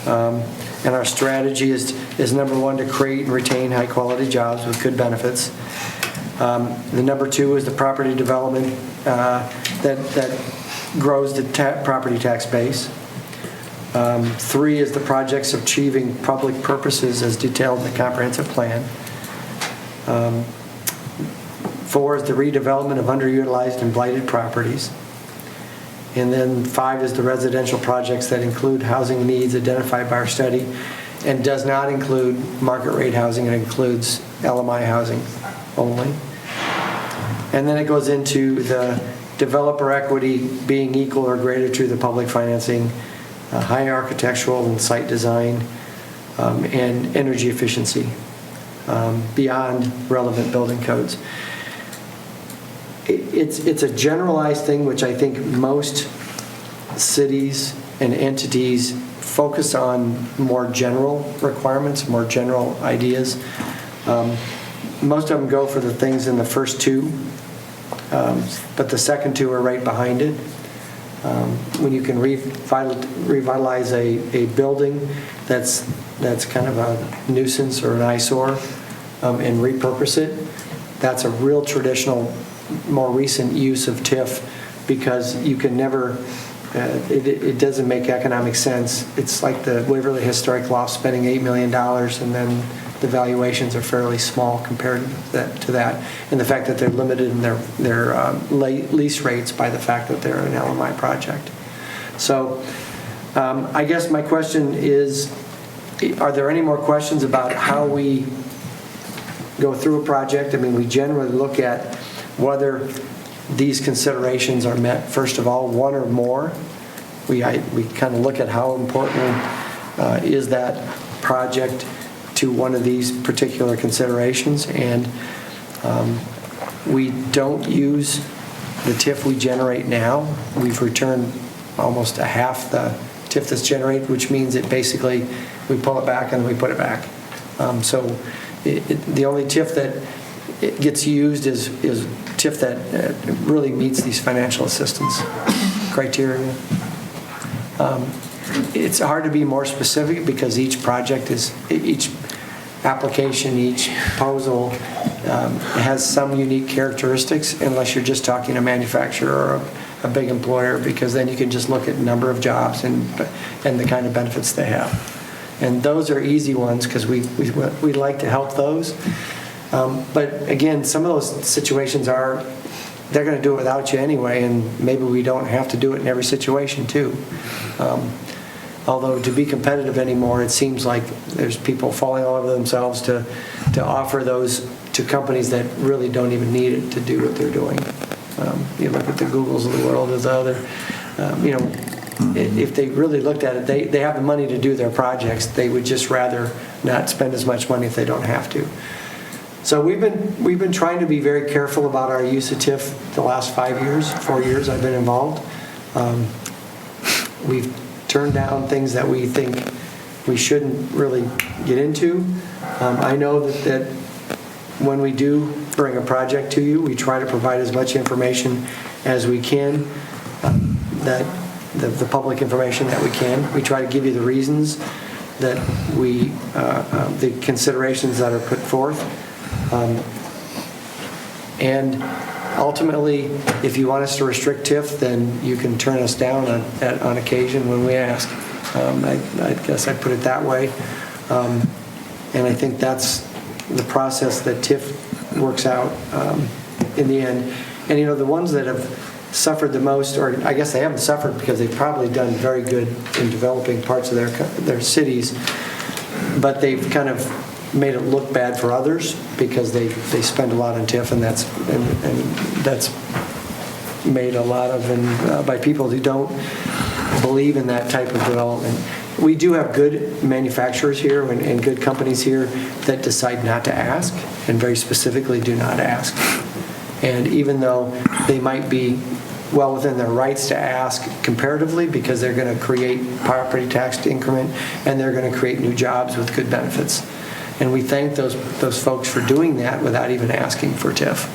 And our strategy is number one, to create and retain high quality jobs with good benefits. The number two is the property development that grows the property tax base. 3 is the projects achieving public purposes as detailed in the comprehensive plan. 4 is the redevelopment of underutilized and blighted properties. And then 5 is the residential projects that include housing needs identified by our study and does not include market rate housing. It includes LMI housing only. And then it goes into the developer equity being equal or greater to the public financing, high architectural and site design, and energy efficiency beyond relevant building codes. It's a generalized thing, which I think most cities and entities focus on more general requirements, more general ideas. Most of them go for the things in the first 2, but the second 2 are right behind it. When you can revitalize a building that's kind of a nuisance or an eyesore and repurpose it, that's a real traditional, more recent use of TIF, because you can never, it doesn't make economic sense. It's like the Waverly Historic Loft spending $8 million and then the valuations are fairly small compared to that. And the fact that they're limited in their lease rates by the fact that they're an LMI project. So I guess my question is, are there any more questions about how we go through a project? I mean, we generally look at whether these considerations are met, first of all, one or more. We kind of look at how important is that project to one of these particular considerations, and we don't use the TIF we generate now. We've returned almost a half the TIF that's generated, which means that basically we pull it back and we put it back. So the only TIF that it gets used is TIF that really meets these financial assistance criteria. It's hard to be more specific because each project each application, each proposal has some unique characteristics unless you're just talking a manufacturer or a big employer, because then you can just look at number of jobs and the kind of benefits they have. And those are easy ones because we like to help those. But again, some of those situations they're going to do it without you anyway, and maybe we don't have to do it in every situation too. Although to be competitive anymore, it seems like there's people falling all over themselves to offer those to companies that really don't even need it to do what they're doing. You look at the Googles of the world as other, if they really looked at it, they have the money to do their projects. They would just rather not spend as much money if they don't have to. So we've been trying to be very careful about our use of TIF the last 4 years I've been involved. We've turned down things that we think we shouldn't really get into. I know that when we do bring a project to you, we try to provide as much information as we can, that the public information that we can. We try to give you the reasons that the considerations that are put forth. And ultimately, if you want us to restrict TIF, then you can turn us down on occasion when we ask. I guess I'd put it that way. And I think that's the process that TIF works out in the end. And the ones that have suffered the most, or I guess they haven't suffered because they've probably done very good in developing parts of their cities, but they've kind of made it look bad for others because they spend a lot on TIF, and that's made a lot of by people who don't believe in that type of development. We do have good manufacturers here and good companies here that decide not to ask, and very specifically do not ask. And even though they might be well within their rights to ask comparatively, because they're going to create property tax increment and they're going to create new jobs with good benefits. And we thank those folks for doing that without even asking for TIF.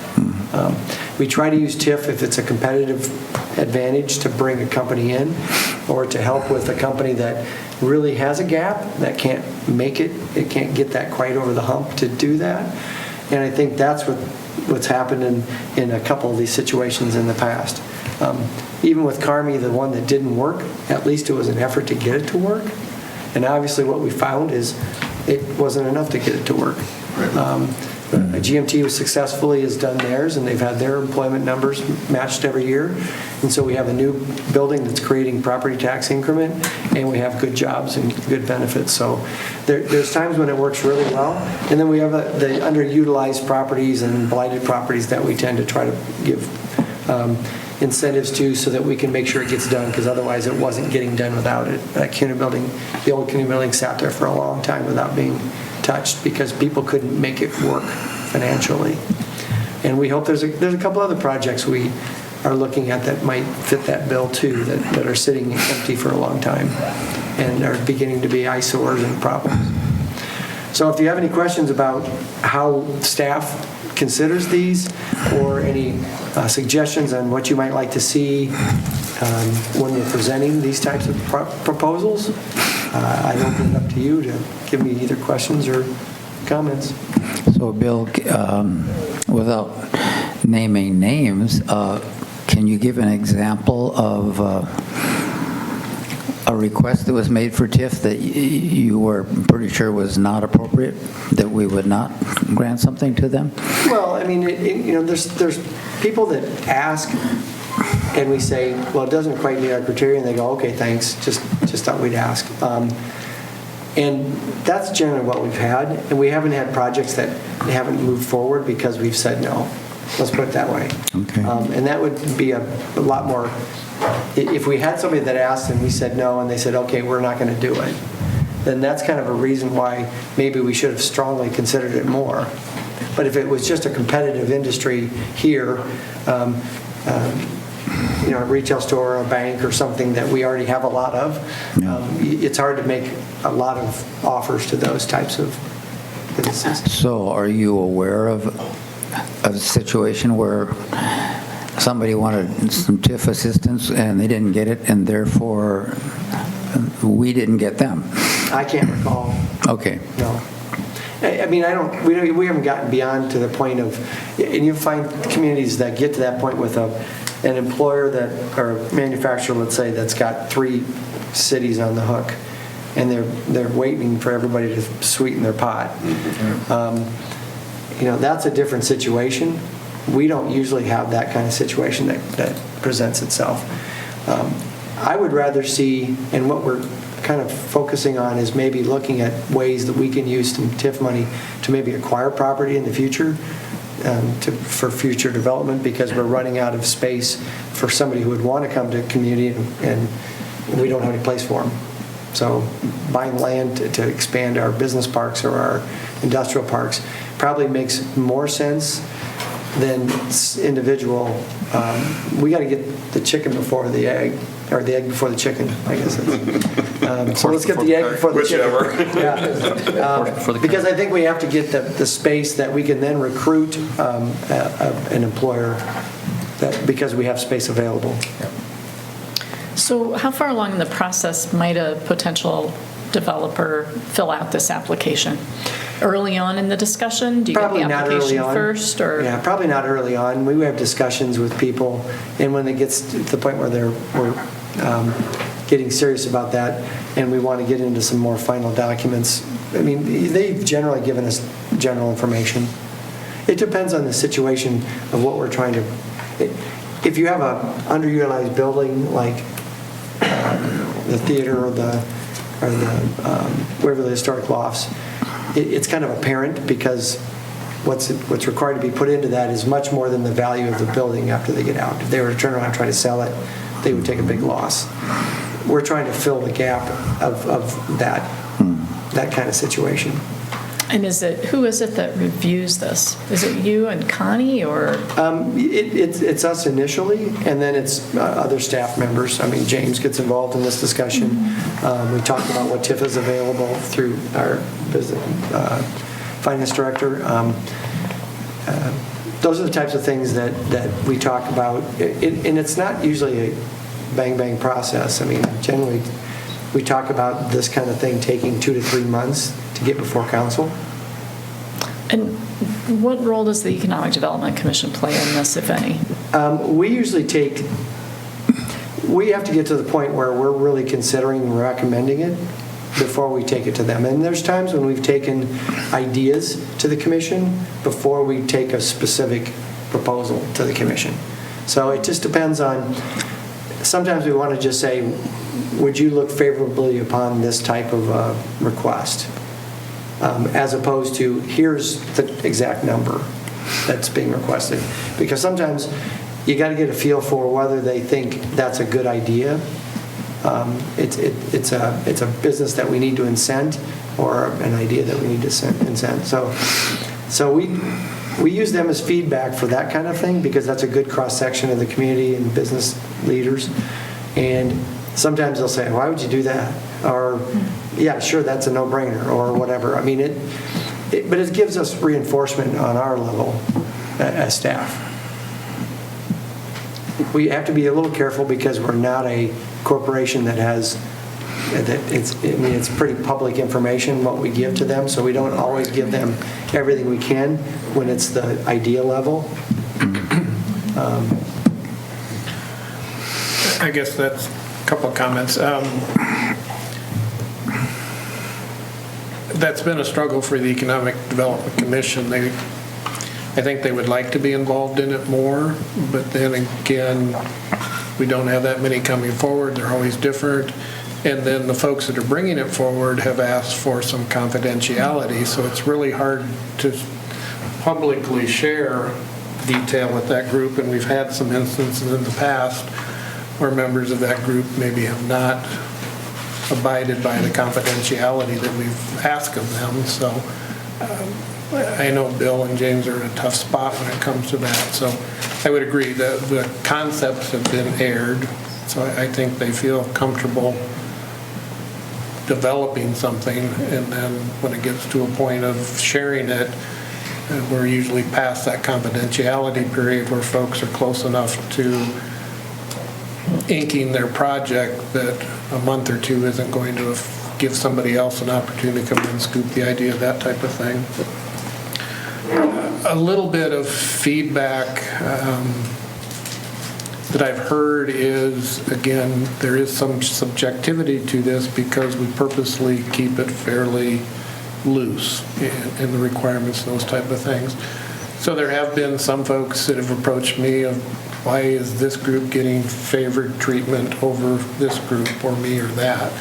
We try to use TIF if it's a competitive advantage to bring a company in, or to help with a company that really has a gap, that can't make it can't get that quite over the hump to do that. And I think that's what's happened in a couple of these situations in the past. Even with Carmi, the one that didn't work, at least it was an effort to get it to work. And obviously what we found is it wasn't enough to get it to work. GMT has done theirs, and they've had their employment numbers matched every year. And so we have a new building that's creating property tax increment, and we have good jobs and good benefits. So there's times when it works really well. And then we have the underutilized properties and blighted properties that we tend to try to give incentives to, so that we can make sure it gets done, because otherwise it wasn't getting done without it. That the old CUNY building sat there for a long time without being touched because people couldn't make it work financially. And we hope there's a couple other projects we are looking at that might fit that bill too, that are sitting empty for a long time and are beginning to be eyesores and problems. So if you have any questions about how staff considers these, or any suggestions on what you might like to see when we're presenting these types of proposals, I open it up to you to give me either questions or comments. So Bill, without naming names, can you give an example of a request that was made for TIF that you were pretty sure was not appropriate, that we would not grant something to them? Well, I mean, there's people that ask, and we say, well, it doesn't quite meet our criteria, and they go, okay, thanks, just thought we'd ask. And that's generally what we've had, and we haven't had projects that haven't moved forward because we've said no. Let's put it that way. Okay. And that would be a lot more, if we had somebody that asked and we said no, and they said, okay, we're not going to do it, then that's kind of a reason why maybe we should have strongly considered it more. But if it was just a competitive industry here, a retail store, a bank, or something that we already have a lot of, it's hard to make a lot of offers to those types of So are you aware of a situation where somebody wanted some TIF assistance and they didn't get it, and therefore we didn't get them? I can't recall. Okay. No. I mean, we haven't gotten beyond to the point of, and you find communities that get to that point with an employer or a manufacturer, let's say, that's got 3 cities on the hook, and they're waiting for everybody to sweeten their pot. That's a different situation. We don't usually have that kind of situation that presents itself. I would rather see, and what we're kind of focusing on is maybe looking at ways that we can use some TIF money to maybe acquire property in the future for future development, because we're running out of space for somebody who would want to come to a community and we don't have any place for them. So buying land to expand our business parks or our industrial parks probably makes more sense than individual. We got to get the chicken before the egg, or the egg before the chicken, I guess. So let's get the egg before the chicken. Yeah. Because I think we have to get the space that we can then recruit an employer because we have space available. So how far along in the process might a potential developer fill out this application? Early on in the discussion? Do you Probably get the not early application on. first? Or? Yeah, probably not early on. We have discussions with people, and when it gets to the point where we're getting serious about that, and we want to get into some more final documents, I mean, they've generally given us general information. It depends on the situation of what we're trying to. If you have an underutilized building like the theater or the Waverly Historic Lofts, it's kind of apparent because what's required to be put into that is much more than the value of the building after they get out. If they were to turn around and try to sell it, they would take a big loss. We're trying to fill the gap of that kind of situation. And who is it that reviews this? Is it you and Connie, or? It's us initially, and then it's other staff members. I mean, James gets involved in this discussion. We talked about what TIF is available through our business finance director. Those are the types of things that we talk about, and it's not usually a bang process. I mean, generally, we talk about this kind of thing taking 2 to 3 months to get before council. And what role does the Economic Development Commission play in this, if any? We usually we have to get to the point where we're really considering and recommending it before we take it to them. And there's times when we've taken ideas to the commission before we take a specific proposal to the commission. So it just depends on, sometimes we want to just say, would you look favorably upon this type of request? As opposed to, here's the exact number that's being requested. Because sometimes you got to get a feel for whether they think that's a good idea. It's a business that we need to incent, or an idea that we need to incent. So we use them as feedback for that kind of thing, because that's a good cross-section of the community and business leaders. And sometimes they'll say, why would you do that? Or, yeah, sure, that's a no-brainer, or whatever. I mean, but it gives us reinforcement on our level as staff. We have to be a little careful because we're not a corporation that has, it's pretty public information what we give to them, so we don't always give them everything we can when it's the idea level. I guess that's a couple of comments. That's been a struggle for the Economic Development Commission. I think they would like to be involved in it more, but then again, we don't have that many coming forward. They're always different. And then the folks that are bringing it forward have asked for some confidentiality, so it's really hard to publicly share detail with that group. And we've had some instances in the past where members of that group maybe have not abided by the confidentiality that we've asked of them. So I know Bill and James are in a tough spot when it comes to that. So I would agree that the concepts have been aired. So I think they feel comfortable developing something, and then when it gets to a point of sharing it, we're usually past that confidentiality period where folks are close enough to inking their project that a month or two isn't going to give somebody else an opportunity to come in and scoop the idea, that type of thing. A little bit of feedback that I've heard is, again, there is some subjectivity to this because we purposely keep it fairly loose in the requirements, those type of things. So there have been some folks that have approached me of, why is this group getting favored treatment over this group or me or that?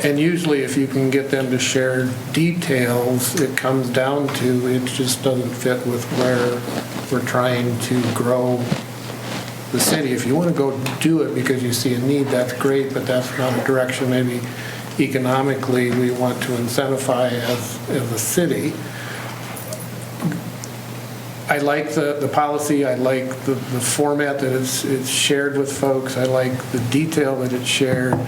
And usually if you can get them to share details, it comes down to it just doesn't fit with where we're trying to grow the city. If you want to go do it because you see a need, that's great, but that's not a direction maybe economically we want to incentivize as a city. I like the policy. I like the format that it's shared with folks. I like the detail that it's shared.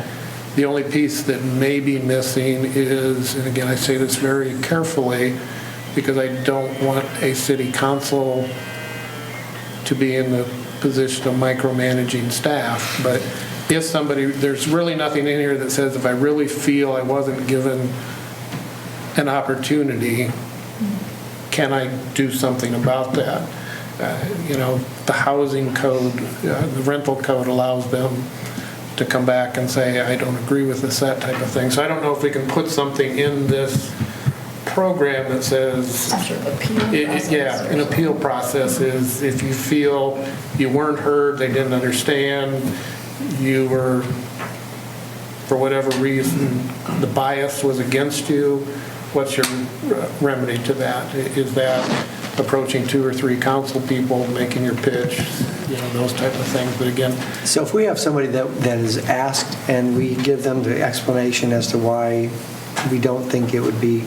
The only piece that may be missing is, and again, I say this very carefully because I don't want a city council to be in the position of micromanaging staff, but if somebody, there's really nothing in here that says if I really feel I wasn't given an opportunity, can I do something about that? The housing code, the rental code allows them to come back and say, I don't agree with this, that type of thing. So I don't know if we can put something in this program that says, an appeal process is if you feel you weren't heard, they didn't understand, you were, for whatever reason, the bias was against you, what's your remedy to that? Is that approaching 2 or 3 council people, making your pitch, those type of things? But again, so if we have somebody that is asked and we give them the explanation as to why we don't think it would be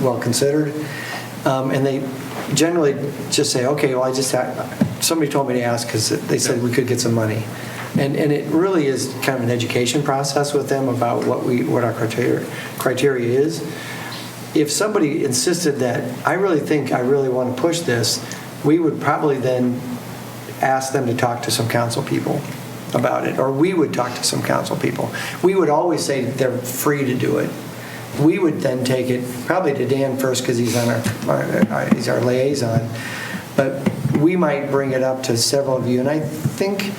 well considered, and they generally just say, okay, well, somebody told me to ask because they said we could get some money. And it really is kind of an education process with them about what our criteria is. If somebody insisted that I really want to push this, we would probably then ask them to talk to some council people about it, or we would talk to some council people. We would always say they're free to do it. We would then take it probably to Dan first because he's he's our liaison, but we might bring it up to several of you, and I think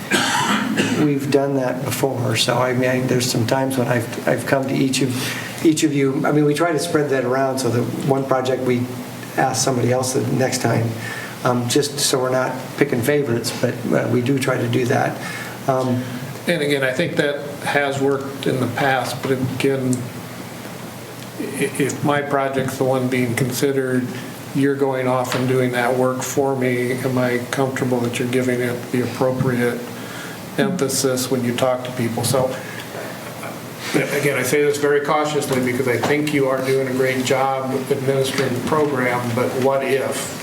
we've done that before. So I mean, there's some times when I've come to each of you. I mean, we try to spread that around so that one project we ask somebody else the next time, just so we're not picking favorites, but we do try to do that. And again, I think that has worked in the past, but again, if my project's the one being considered, you're going off and doing that work for me, am I comfortable that you're giving it the appropriate emphasis when you talk to people? So again, I say this very cautiously because I think you are doing a great job administering the program, but what if?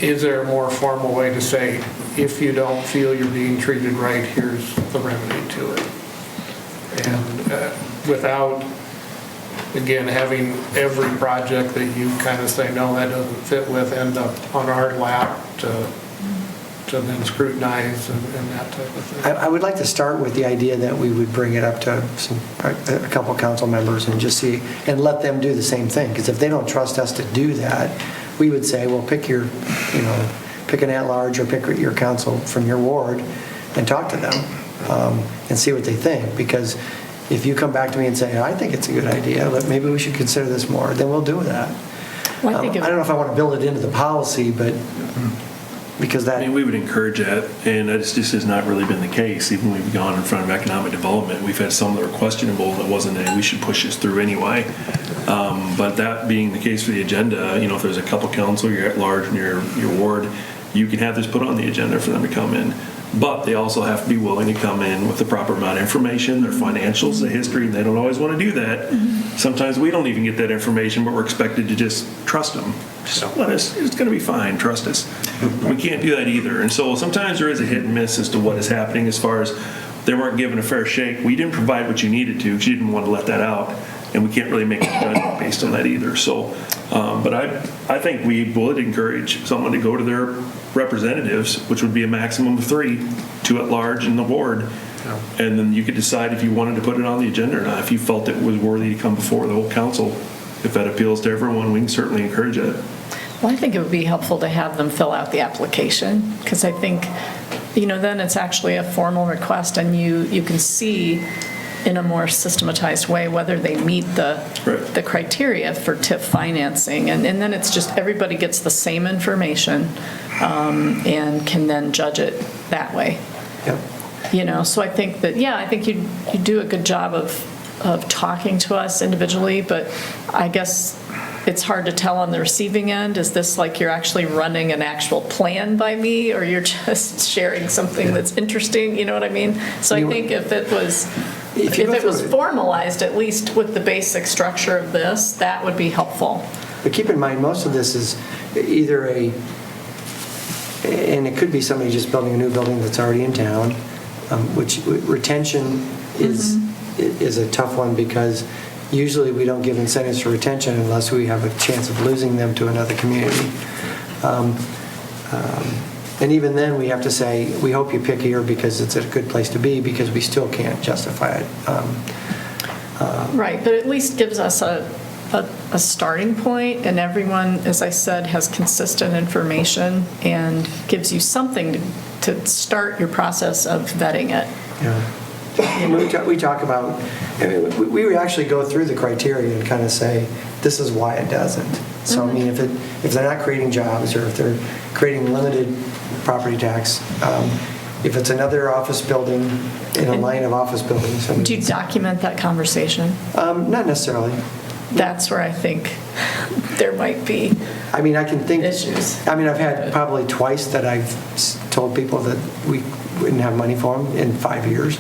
Is there a more formal way to say, if you don't feel you're being treated right, here's the remedy to it? And without, again, having every project that you kind of say, no, that doesn't fit with, end up on our lap to then scrutinize and that type of thing. I would like to start with the idea that we would bring it up to a couple council members and just see, and let them do the same thing. Because if they don't trust us to do that, we would say, well, pick an at-large or pick your council from your ward and talk to them and see what they think. Because if you come back to me and say, I think it's a good idea, maybe we should consider this more, then we'll do that. Well, I don't know if I want to build it into the policy, but because that... I mean, we would encourage that, and that just has not really been the case. Even when we've gone in front of economic development, we've had some that were questionable that wasn't we should push this through anyway. But that being the case for the agenda, if there's a couple council, you're at large in your ward, you can have this put on the agenda for them to come in. But they also have to be willing to come in with the proper amount of information, their financials, the history, and they don't always want to do that. Sometimes we don't even get that information, but we're expected to just trust them. Just let us, it's going to be fine, trust us. We can't do that either. And so sometimes there is a hit and miss as to what is happening as far as they weren't given a fair shake. We didn't provide what you needed to because you didn't want to let that out, and we can't really make a judgment based on that either. So, but I think we would encourage someone to go to their representatives, which would be a maximum of 3, 2 at large in the ward, and then you could decide if you wanted to put it on the agenda or not. If you felt it was worthy to come before the whole council, if that appeals to everyone, we can certainly encourage it. Well, I think it would be helpful to have them fill out the application, because I think, then it's actually a formal request, and you can see in a more systematized way whether they meet the criteria for TIF financing. And then it's just everybody gets the same information and can then judge it that way. Yep. So I think that, I think you do a good job of talking to us individually, but I guess it's hard to tell on the receiving end. Is this like you're actually running an actual plan by me, or you're just sharing something that's interesting? You know what I mean? So I think if it was formalized, at least with the basic structure of this, that would be helpful. But keep in mind, most of this is either and it could be somebody just building a new building that's already in town, which retention is a tough one, because usually we don't give incentives for retention unless we have a chance of losing them to another community. And even then, we have to say, we hope you pick here because it's a good place to be, because we still can't justify it. Right, but at least gives us a starting point, and everyone, as I said, has consistent information and gives you something to start your process of vetting it. Yeah. We talk about, we would actually go through the criteria and kind of say, this is why it doesn't. So, I mean, if they're not creating jobs, or if they're creating limited property tax, if it's another office building in a line of office buildings. Do you document that conversation? Not necessarily. That's where I think there might be I mean, I can think issues. I mean, I've had probably twice that I've told people that we wouldn't have money for them in 5 years.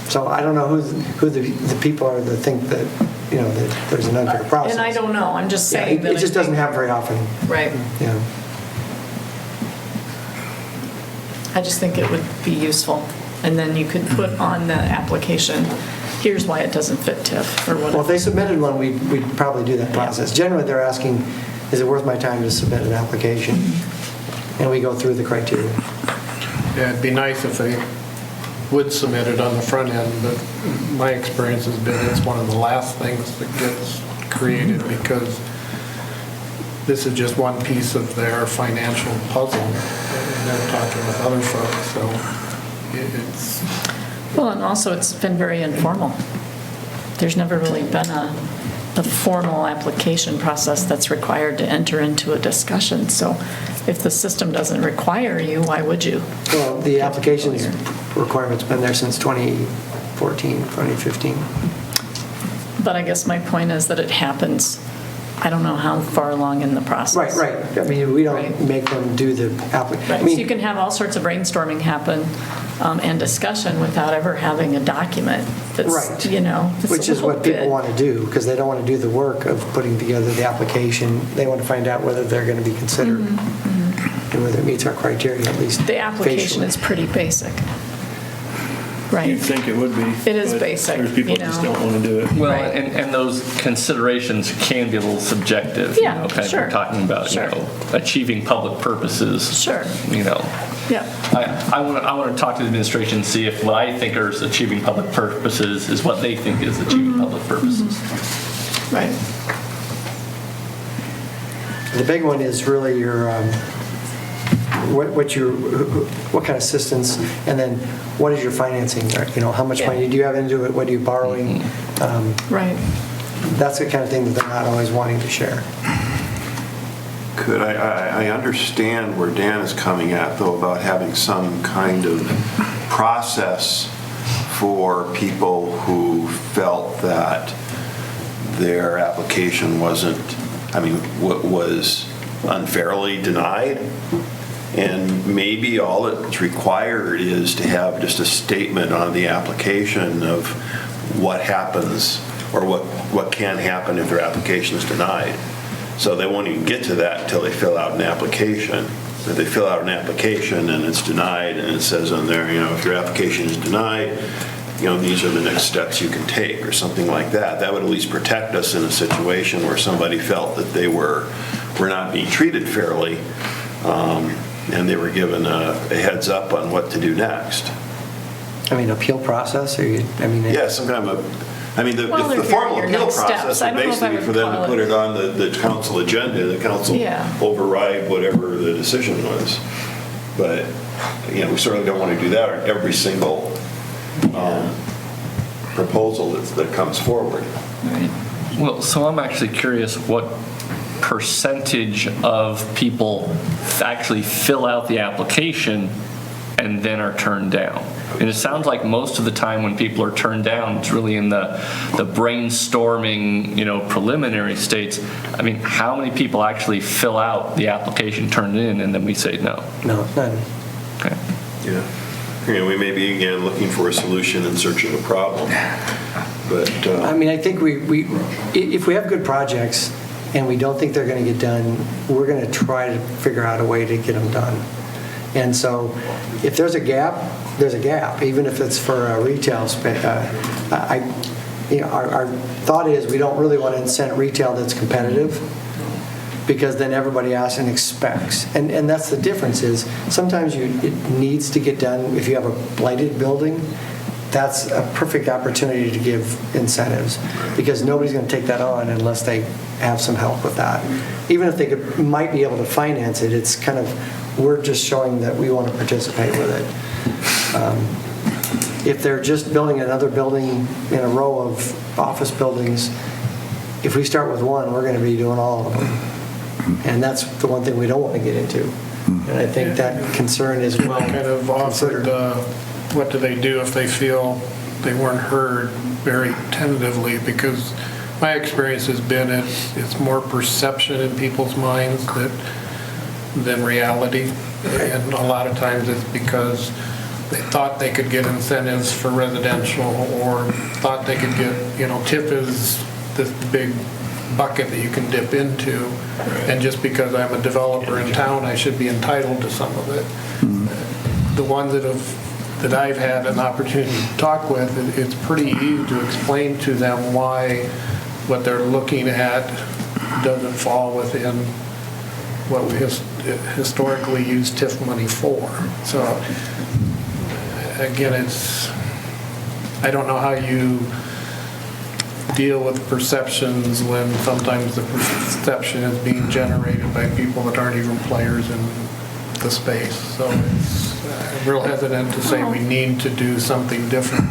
So I don't know who the people are that think that, that there's an unfair process. And I don't know. I'm just saying that it just doesn't happen very often. Right. Yeah. I just think it would be useful. And then you could put on the application, here's why it doesn't fit TIF, or whatever. Well, if they submitted one, we'd probably do that process. Generally, they're asking, is it worth my time to submit an application? And we go through the criteria. Yeah, it'd be nice if they would submit it on the front end, but my experience has been it's one of the last things that gets created, because this is just one piece of their financial puzzle, and they're talking with other folks, so it's... Well, and also it's been very informal. There's never really been a formal application process that's required to enter into a discussion. So if the system doesn't require you, why would you? Well, the applications requirement's been there since 2014, 2015. But I guess my point is that it happens, I don't know how far along in the process. Right. I mean, we don't make them do the application. Right. So you can have all sorts of brainstorming happen and discussion without ever having a document that's, right. Which is what people want to do, because they don't want to do the work of putting together the application. They want to find out whether they're going to be considered and whether it meets our criteria, at least the application facially. is pretty basic. Right. You'd think it would be. It is basic. There's people that just don't want to do it. Well, and those considerations can be a little subjective. Yeah, sure. We're talking about, achieving public purposes. Sure. Yeah. I want to talk to the administration and see if what I think is achieving public purposes is what they think is achieving public purposes. Right. The big one is really your what kind of assistance, and then what is your financing? How much money do you have into it? What are you borrowing? Right. That's the kind of thing that they're not always wanting to share. Could I understand where Dan is coming at, though, about having some kind of process for people who felt that their application was unfairly denied, and maybe all that's required is to have just a statement on the application of what happens or what can happen if their application is denied. So they won't even get to that until they fill out an application. that they fill out an application and it's denied, and it says on there, if your application is denied, these are the next steps you can take, or something like that. That would at least protect us in a situation where somebody felt that they were not being treated fairly, and they were given a heads up on what to do next. Appeal process, or Yeah, some kind of Well, the they're formal your appeal next process steps. I would don't know if I basically would for them call to put it on the council agenda, the council Yeah. override whatever the decision was. But, we certainly don't want to do that on every single proposal that comes forward. Well, so I'm actually curious what percentage of people actually fill out the application and then are turned down. And it sounds like most of the time when people are turned down, it's really in the brainstorming, preliminary states. How many people actually fill out the application, turn it in, and then we say no? No, none. Okay. Yeah. We may be, again, looking for a solution and searching a problem. But I think if we have good projects and we don't think they're going to get done, we're going to try to figure out a way to get them done. And so if there's a gap, there's a gap, even if it's for a retail space. Our thought is we don't really want to incent retail that's competitive, because then everybody asks and expects. And that's the difference is sometimes it needs to get done. If you have a blighted building, that's a perfect opportunity to give incentives, because nobody's going to take that on unless they have some help with that. Even if they might be able to finance it, it's kind of, we're just showing that we want to participate with it. If they're just building another building in a row of office buildings, if we start with one, we're going to be doing all of them. And that's the one thing we don't want to get into. And I think that concern is well kind of offered, what do they do if they feel they weren't heard, very tentatively, because my experience has been it's more perception in people's minds than reality. And a lot of times it's because they thought they could get incentives for residential, or thought they could get, TIF is this big bucket that you can dip into, and just because I'm a developer in town, I should be entitled to some of it. The ones that I've had an opportunity to talk with, it's pretty easy to explain to them why what they're looking at doesn't fall within what we historically used TIF money for. So again, I don't know how you deal with perceptions when sometimes the perception is being generated by people that aren't even players in the space. So I'm real hesitant to say we need to do something different.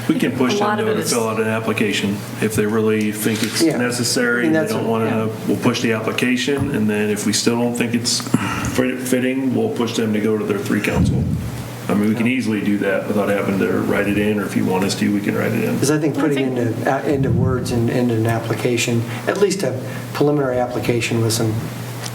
We can push them to fill out an application if they really think it's necessary. They don't want to. We'll push the application, and then if we still don't think it's fitting, we'll push them to go to their 3 council. We can easily do that without having to write it in, or if you want us to, we can write it in. Because I think putting into words and into an application, at least a preliminary application with some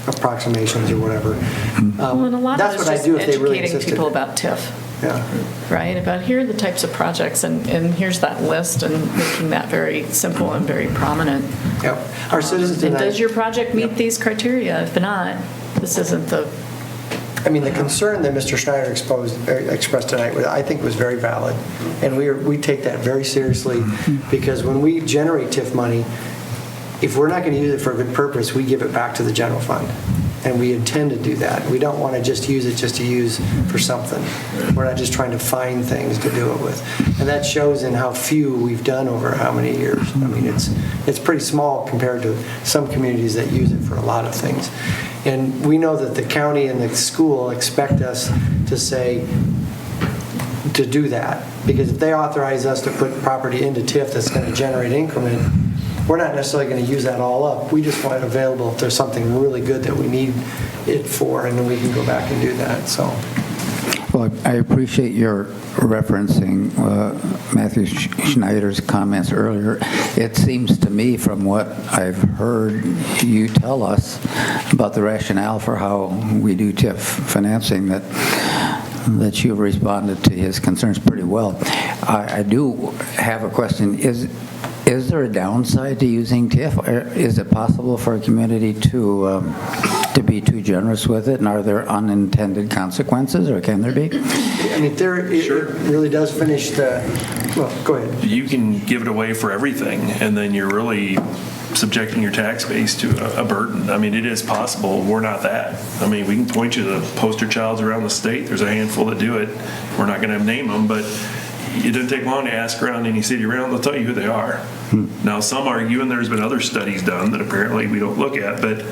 approximations or whatever. And a lot that's of it's what I just do if they really educating insisted. people about TIF. Yeah. Right, about here are the types of projects, and here's that list, and making that very simple and very prominent. Yep. Our citizens And tonight. does your project meet these criteria? If not, this isn't the... The concern that Mr. Schneider expressed tonight, I think was very valid. And we take that very seriously, because when we generate TIF money, if we're not going to use it for a good purpose, we give it back to the general fund. And we intend to do that. We don't want to just use it just to use for something. We're not just trying to find things to do it with. And that shows in how few we've done over how many years. It's pretty small compared to some communities that use it for a lot of things. And we know that the county and the school expect us to do that. Because if they authorize us to put property into TIF that's going to generate increment, we're not necessarily going to use that all up. We just want it available if there's something really good that we need it for, and then we can go back and do that. So, well, I appreciate your referencing Matthew Schneider's comments earlier. It seems to me, from what I've heard you tell us about the rationale for how we do TIF financing, that you've responded to his concerns pretty well. I do have a question. Is there a downside to using TIF? Or is it possible for a community to to be too generous with it? And are there unintended consequences, or can there be? I mean, it really does finish well, go ahead. You can give it away for everything, and then you're really subjecting your tax base to a burden. I mean, it is possible. We're not that. I mean, we can point you to poster childs around the state. There's a handful that do it. We're not going to name them, but it doesn't take long to ask around any city around. They'll tell you who they are. Now, some argue, and there's been other studies done that apparently we don't look at, but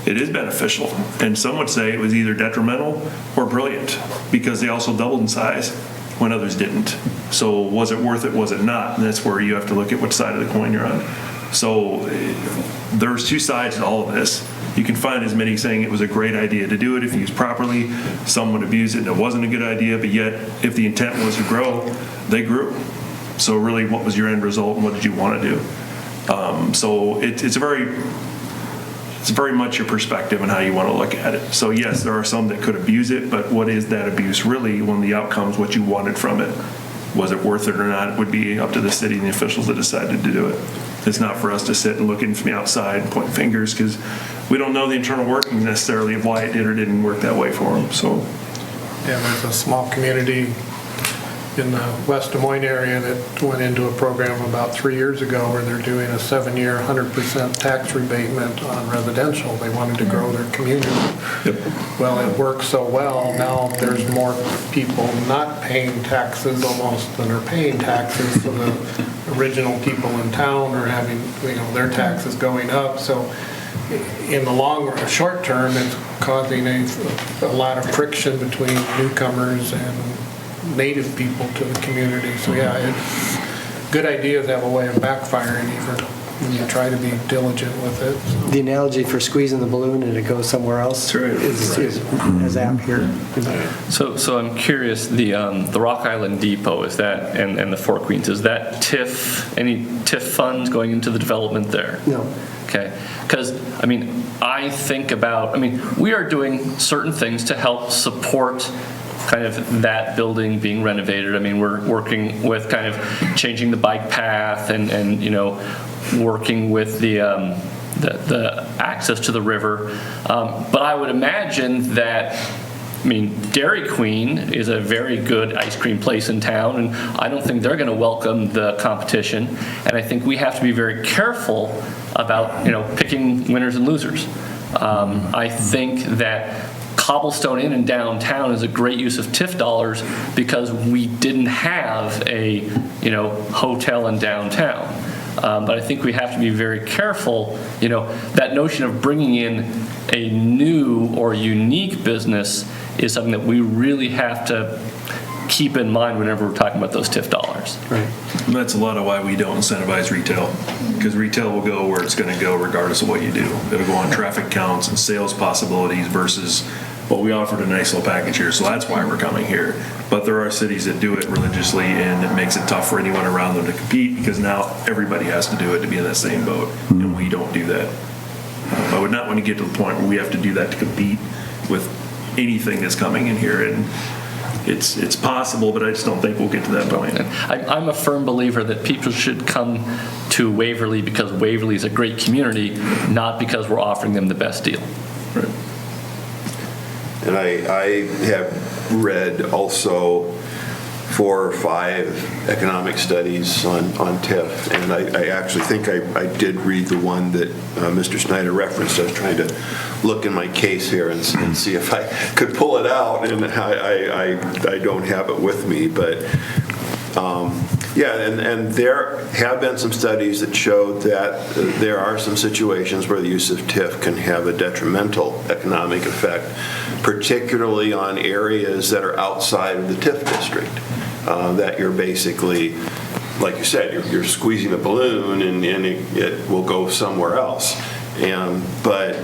it is beneficial. And some would say it was either detrimental or brilliant because they also doubled in size when others didn't. So was it worth it? Was it not? And that's where you have to look at which side of the coin you're on. So there's two sides to all of this. You can find as many saying it was a great idea to do it if used properly. Some would abuse it and it wasn't a good idea, but yet if the intent was to grow, they grew. So really, what was your end result and what did you want to do? So it's very much your perspective and how you want to look at it. So yes, there are some that could abuse it, but what is that abuse really when the outcome's what you wanted from it? Was it worth it or not? It would be up to the city and the officials that decided to do it. It's not for us to sit and look in from the outside and point fingers because we don't know the internal workings necessarily of why it did or didn't work that way for them. So, Yeah, there's a small community in the West Des Moines area that went into a program about 3 years ago where they're doing a 7-year 100% tax rebatement on residential. They wanted to grow their community. yep. Well, it worked so well, now there's more people not paying taxes almost than are paying taxes. So the original people in town are having, their taxes going up. So in the short term, it's causing a lot of friction between newcomers and native people to the community. So yeah, it's good ideas have a way of backfiring even when you try to be diligent with it. So. The analogy for squeezing the balloon and it goes somewhere else is apt here. So I'm curious, the Rock Island Depot, is that, and the Fort Queens, is that TIF, any TIF funds going into the development there? No. Okay, because, I think about, we are doing certain things to help support kind of that building being renovated. We're working with kind of changing the bike path and working with the access to the river. But I would imagine that, Dairy Queen is a very good ice cream place in town, and I don't think they're going to welcome the competition. And I think we have to be very careful about, picking winners and losers. I think that Cobblestone Inn in downtown is a great use of TIF dollars because we didn't have a, hotel in downtown. But I think we have to be very careful, that notion of bringing in a new or unique business is something that we really have to keep in mind whenever we're talking about those TIF dollars. Right. And that's a lot of why we don't incentivize retail, because retail will go where it's going to go regardless of what you do. It'll go on traffic counts and sales possibilities versus, well, we offered a nice little package here, so that's why we're coming here. But there are cities that do it religiously, and it makes it tough for anyone around them to compete because now everybody has to do it to be in that same boat, and we don't do that. I would not want to get to the point where we have to do that to compete with anything that's coming in here, and it's possible, but I just don't think we'll get to that point. I'm a firm believer that people should come to Waverly because Waverly is a great community, not because we're offering them the best deal. Right. And I have read also 4 or 5 economic studies on TIF, and I actually think I did read the one that Mr. Snyder referenced. I was trying to look in my case here and see if I could pull it out, and I don't have it with me, but yeah, and there have been some studies that showed that there are some situations where the use of TIF can have a detrimental economic effect, particularly on areas that are outside of the TIF district, that you're basically, like you said, you're squeezing a balloon and it will go somewhere else. But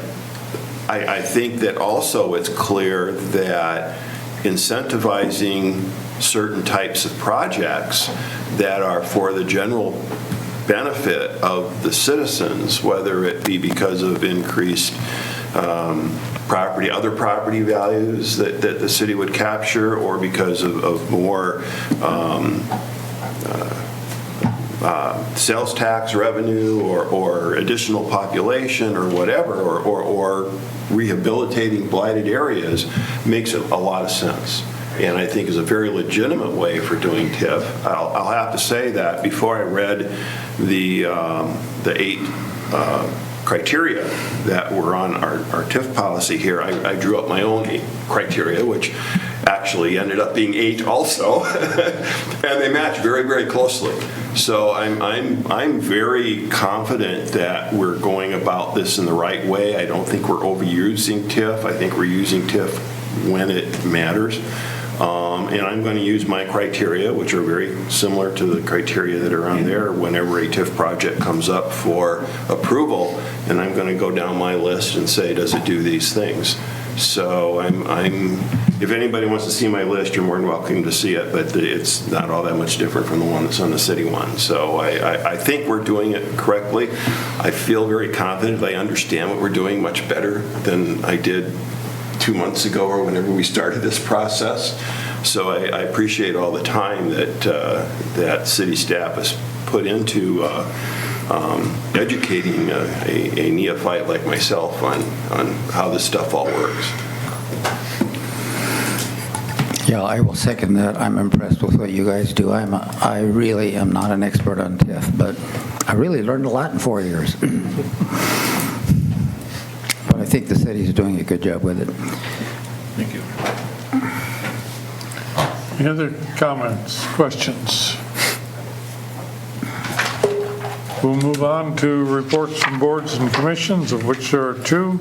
I think that also it's clear that incentivizing certain types of projects that are for the general benefit of the citizens, whether it be because of increased other property values that the city would capture, or because of more sales tax revenue or additional population or whatever, or rehabilitating blighted areas makes a lot of sense. And I think is a very legitimate way for doing TIF. I'll have to say that before I read the 8 criteria that were on our TIF policy here, I drew up my own 8 criteria, which actually ended up being 8 also, and they match very, very closely. So I'm very confident that we're going about this in the right way. I don't think we're overusing TIF. I think we're using TIF when it matters. And I'm going to use my criteria, which are very similar to the criteria that are on there whenever a TIF project comes up for approval, and I'm going to go down my list and say, does it do these things? So if anybody wants to see my list, you're more than welcome to see it, but it's not all that much different from the one that's on the city one. So I think we're doing it correctly. I feel very confident. I understand what we're doing much better than I did 2 months ago or whenever we started this process. So I appreciate all the time that city staff has put into educating a neophyte like myself on how this stuff all works. Yeah, I will second that. I'm impressed with what you guys do. I really am not an expert on TIF, but I really learned a lot in 4 years. But I think the city's doing a good job with it. Thank you. Any other comments, questions? We'll move on to reports from boards and commissions, of which there are 2.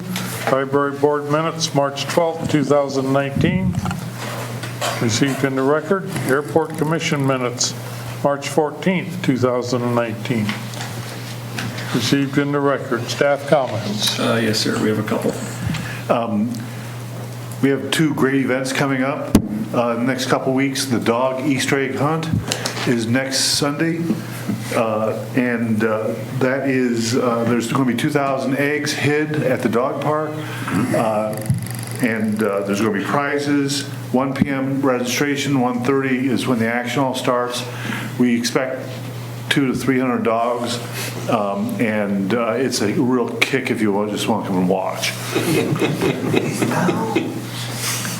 Library Board minutes, March 12th, 2019. Received in the record. Airport Commission minutes, March 14th, 2019. Received in the record. Staff comments. Yes, sir. We have a couple. We have 2 great events coming up next couple weeks. The dog Easter egg hunt is next Sunday, and that is there's going to be 2,000 eggs hid at the dog park, and there's going to be prizes. 1 p.m. registration, 1:30 is when the action all starts. We expect 200 to 300 dogs, and it's a real kick if you just want to come and watch.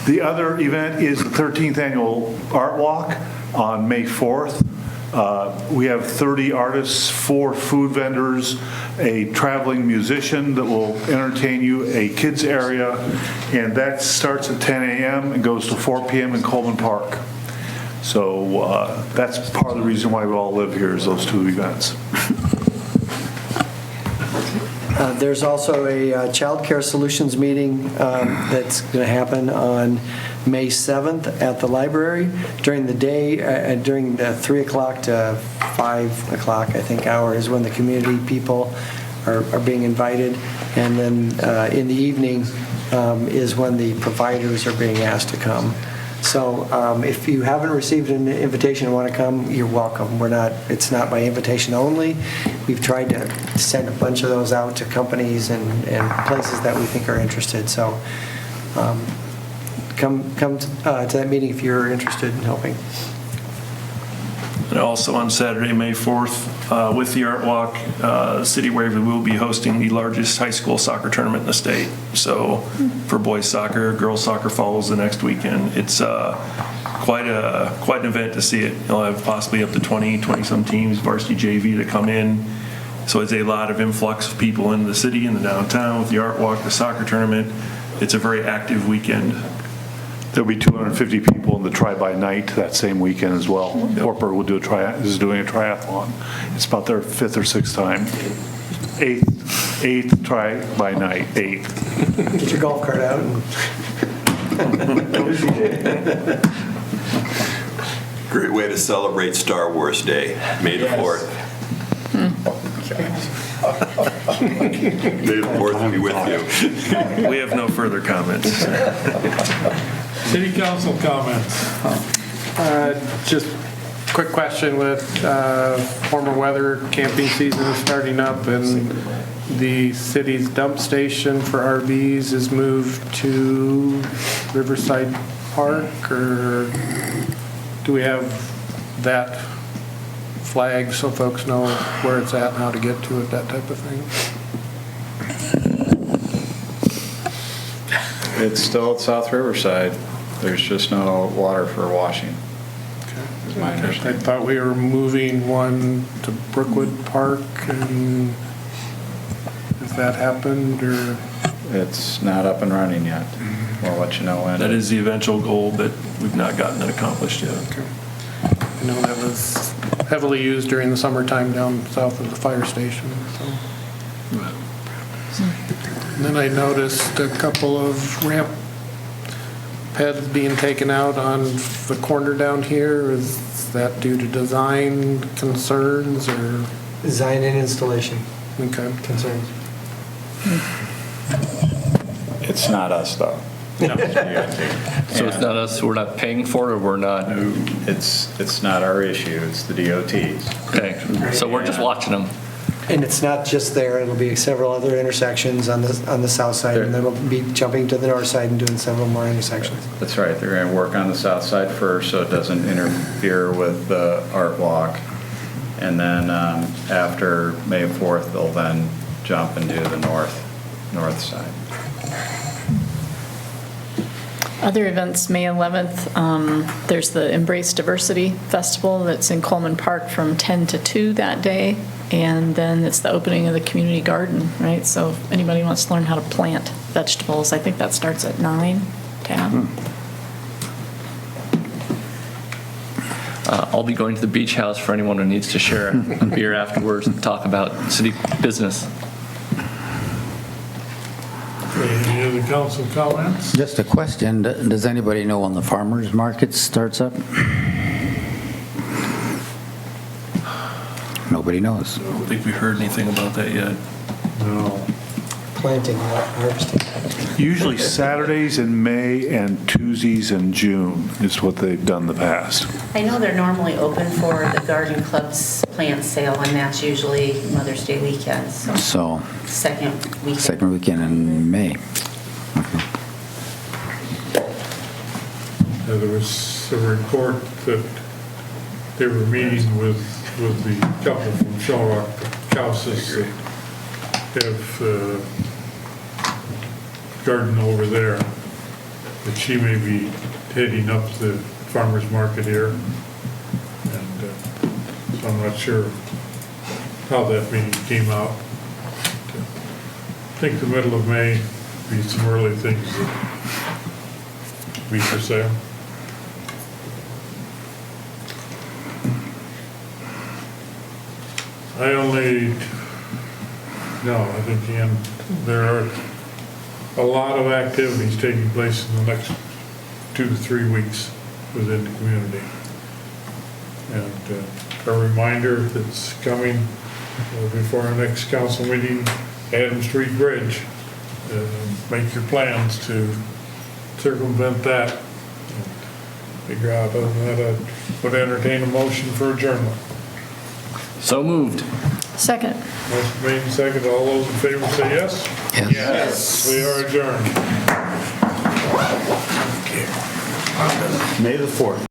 The other event is the 13th annual Art Walk on May 4th. We have 30 artists, 4 food vendors, a traveling musician that will entertain you, a kids area, and that starts at 10 a.m. and goes to 4 p.m. in Coleman Park. So that's part of the reason why we all live here is those 2 events. There's also a Child Care Solutions meeting that's going to happen on May 7th at the library during the day, during the 3 o'clock to 5 o'clock, I think, hour is when the community people are being invited. And then in the evening is when the providers are being asked to come. So if you haven't received an invitation and want to come, you're welcome. It's not by invitation only. We've tried to send a bunch of those out to companies and places that we think are interested. So come to that meeting if you're interested in helping. And also on Saturday, May 4th, with the Art Walk, City of Waverly will be hosting the largest high school soccer tournament in the state. So for boys soccer, girls soccer follows the next weekend. It's quite an event to see it. You'll have possibly up to 20-some teams, varsity JV that come in. So it's a lot of influx of people in the city, in the downtown with the Art Walk, the soccer tournament. It's a very active weekend. There'll be 250 people in the try-by-night that same weekend as well. Wartburg will is doing a triathlon. It's about their 5th or 6th time. 8th try-by-night, 8th. Get your golf cart out. Great way to celebrate Star Wars Day, May the 4th. May the 4th be with you. We have no further comments. City Council comments. Just quick question with warmer weather, camping season is starting up, and the city's dump station for RVs is moved to Riverside Park, or do we have that flag so folks know where it's at and how to get to it, that type of thing? It's still at South Riverside. There's just no water for washing, is my I understanding. thought we were moving one to Brookwood Park, and if that happened, or? It's not up and running yet. We'll let you know when. That is the eventual goal, but we've not gotten it accomplished yet. Okay. I know that was heavily used during the summertime down south of the fire station, so. And then I noticed a couple of ramp pads being taken out on the corner down here. Is that due to design concerns or? Design and installation Okay. concerns. It's not us, though. So it's not us, we're not paying for it, or we're not? It's not our issue, it's the DOT's. Okay, so we're just watching them. And it's not just there, it'll be several other intersections on the south side, and then we'll be jumping to the north side and doing several more intersections. That's right, they're going to work on the south side first so it doesn't interfere with the art walk. And then after May 4th, they'll then jump and do the north side. Other events, May 11th, there's the Embrace Diversity Festival that's in Coleman Park from 10 to 2 that day. And then it's the opening of the community garden, right? So if anybody wants to learn how to plant vegetables, I think that starts at 9, 10. I'll be going to the beach house for anyone who needs to share a beer afterwards and talk about city business. Any other council comments? Just a question, does anybody know when the farmer's market starts up? Nobody knows. I don't think we heard anything about that yet. No. Planting, not harvesting. Usually Saturdays in May and Tuesdays in June is what they've done in the past. I know they're normally open for the garden club's plant sale, and that's usually Mother's Day weekend, so So, second weekend. second weekend in May. There was a report that they were meeting with the couple from Shell Rock, the Cowses that have garden over there, that she may be heading up the farmer's market here. And so I'm not sure how that meeting came out. I think the middle of May be some early things that be for sale. I think, Ian, there are a lot of activities taking place in the next 2 to 3 weeks within the community. And a reminder that's coming before our next council meeting, Adam Street Bridge. Make your plans to circumvent that. And figure out, other than that, I would entertain a motion for adjournment. So moved. Second. Motion made and seconded. All those in favor say yes? Yes. Yes. We are adjourned. May the 4th.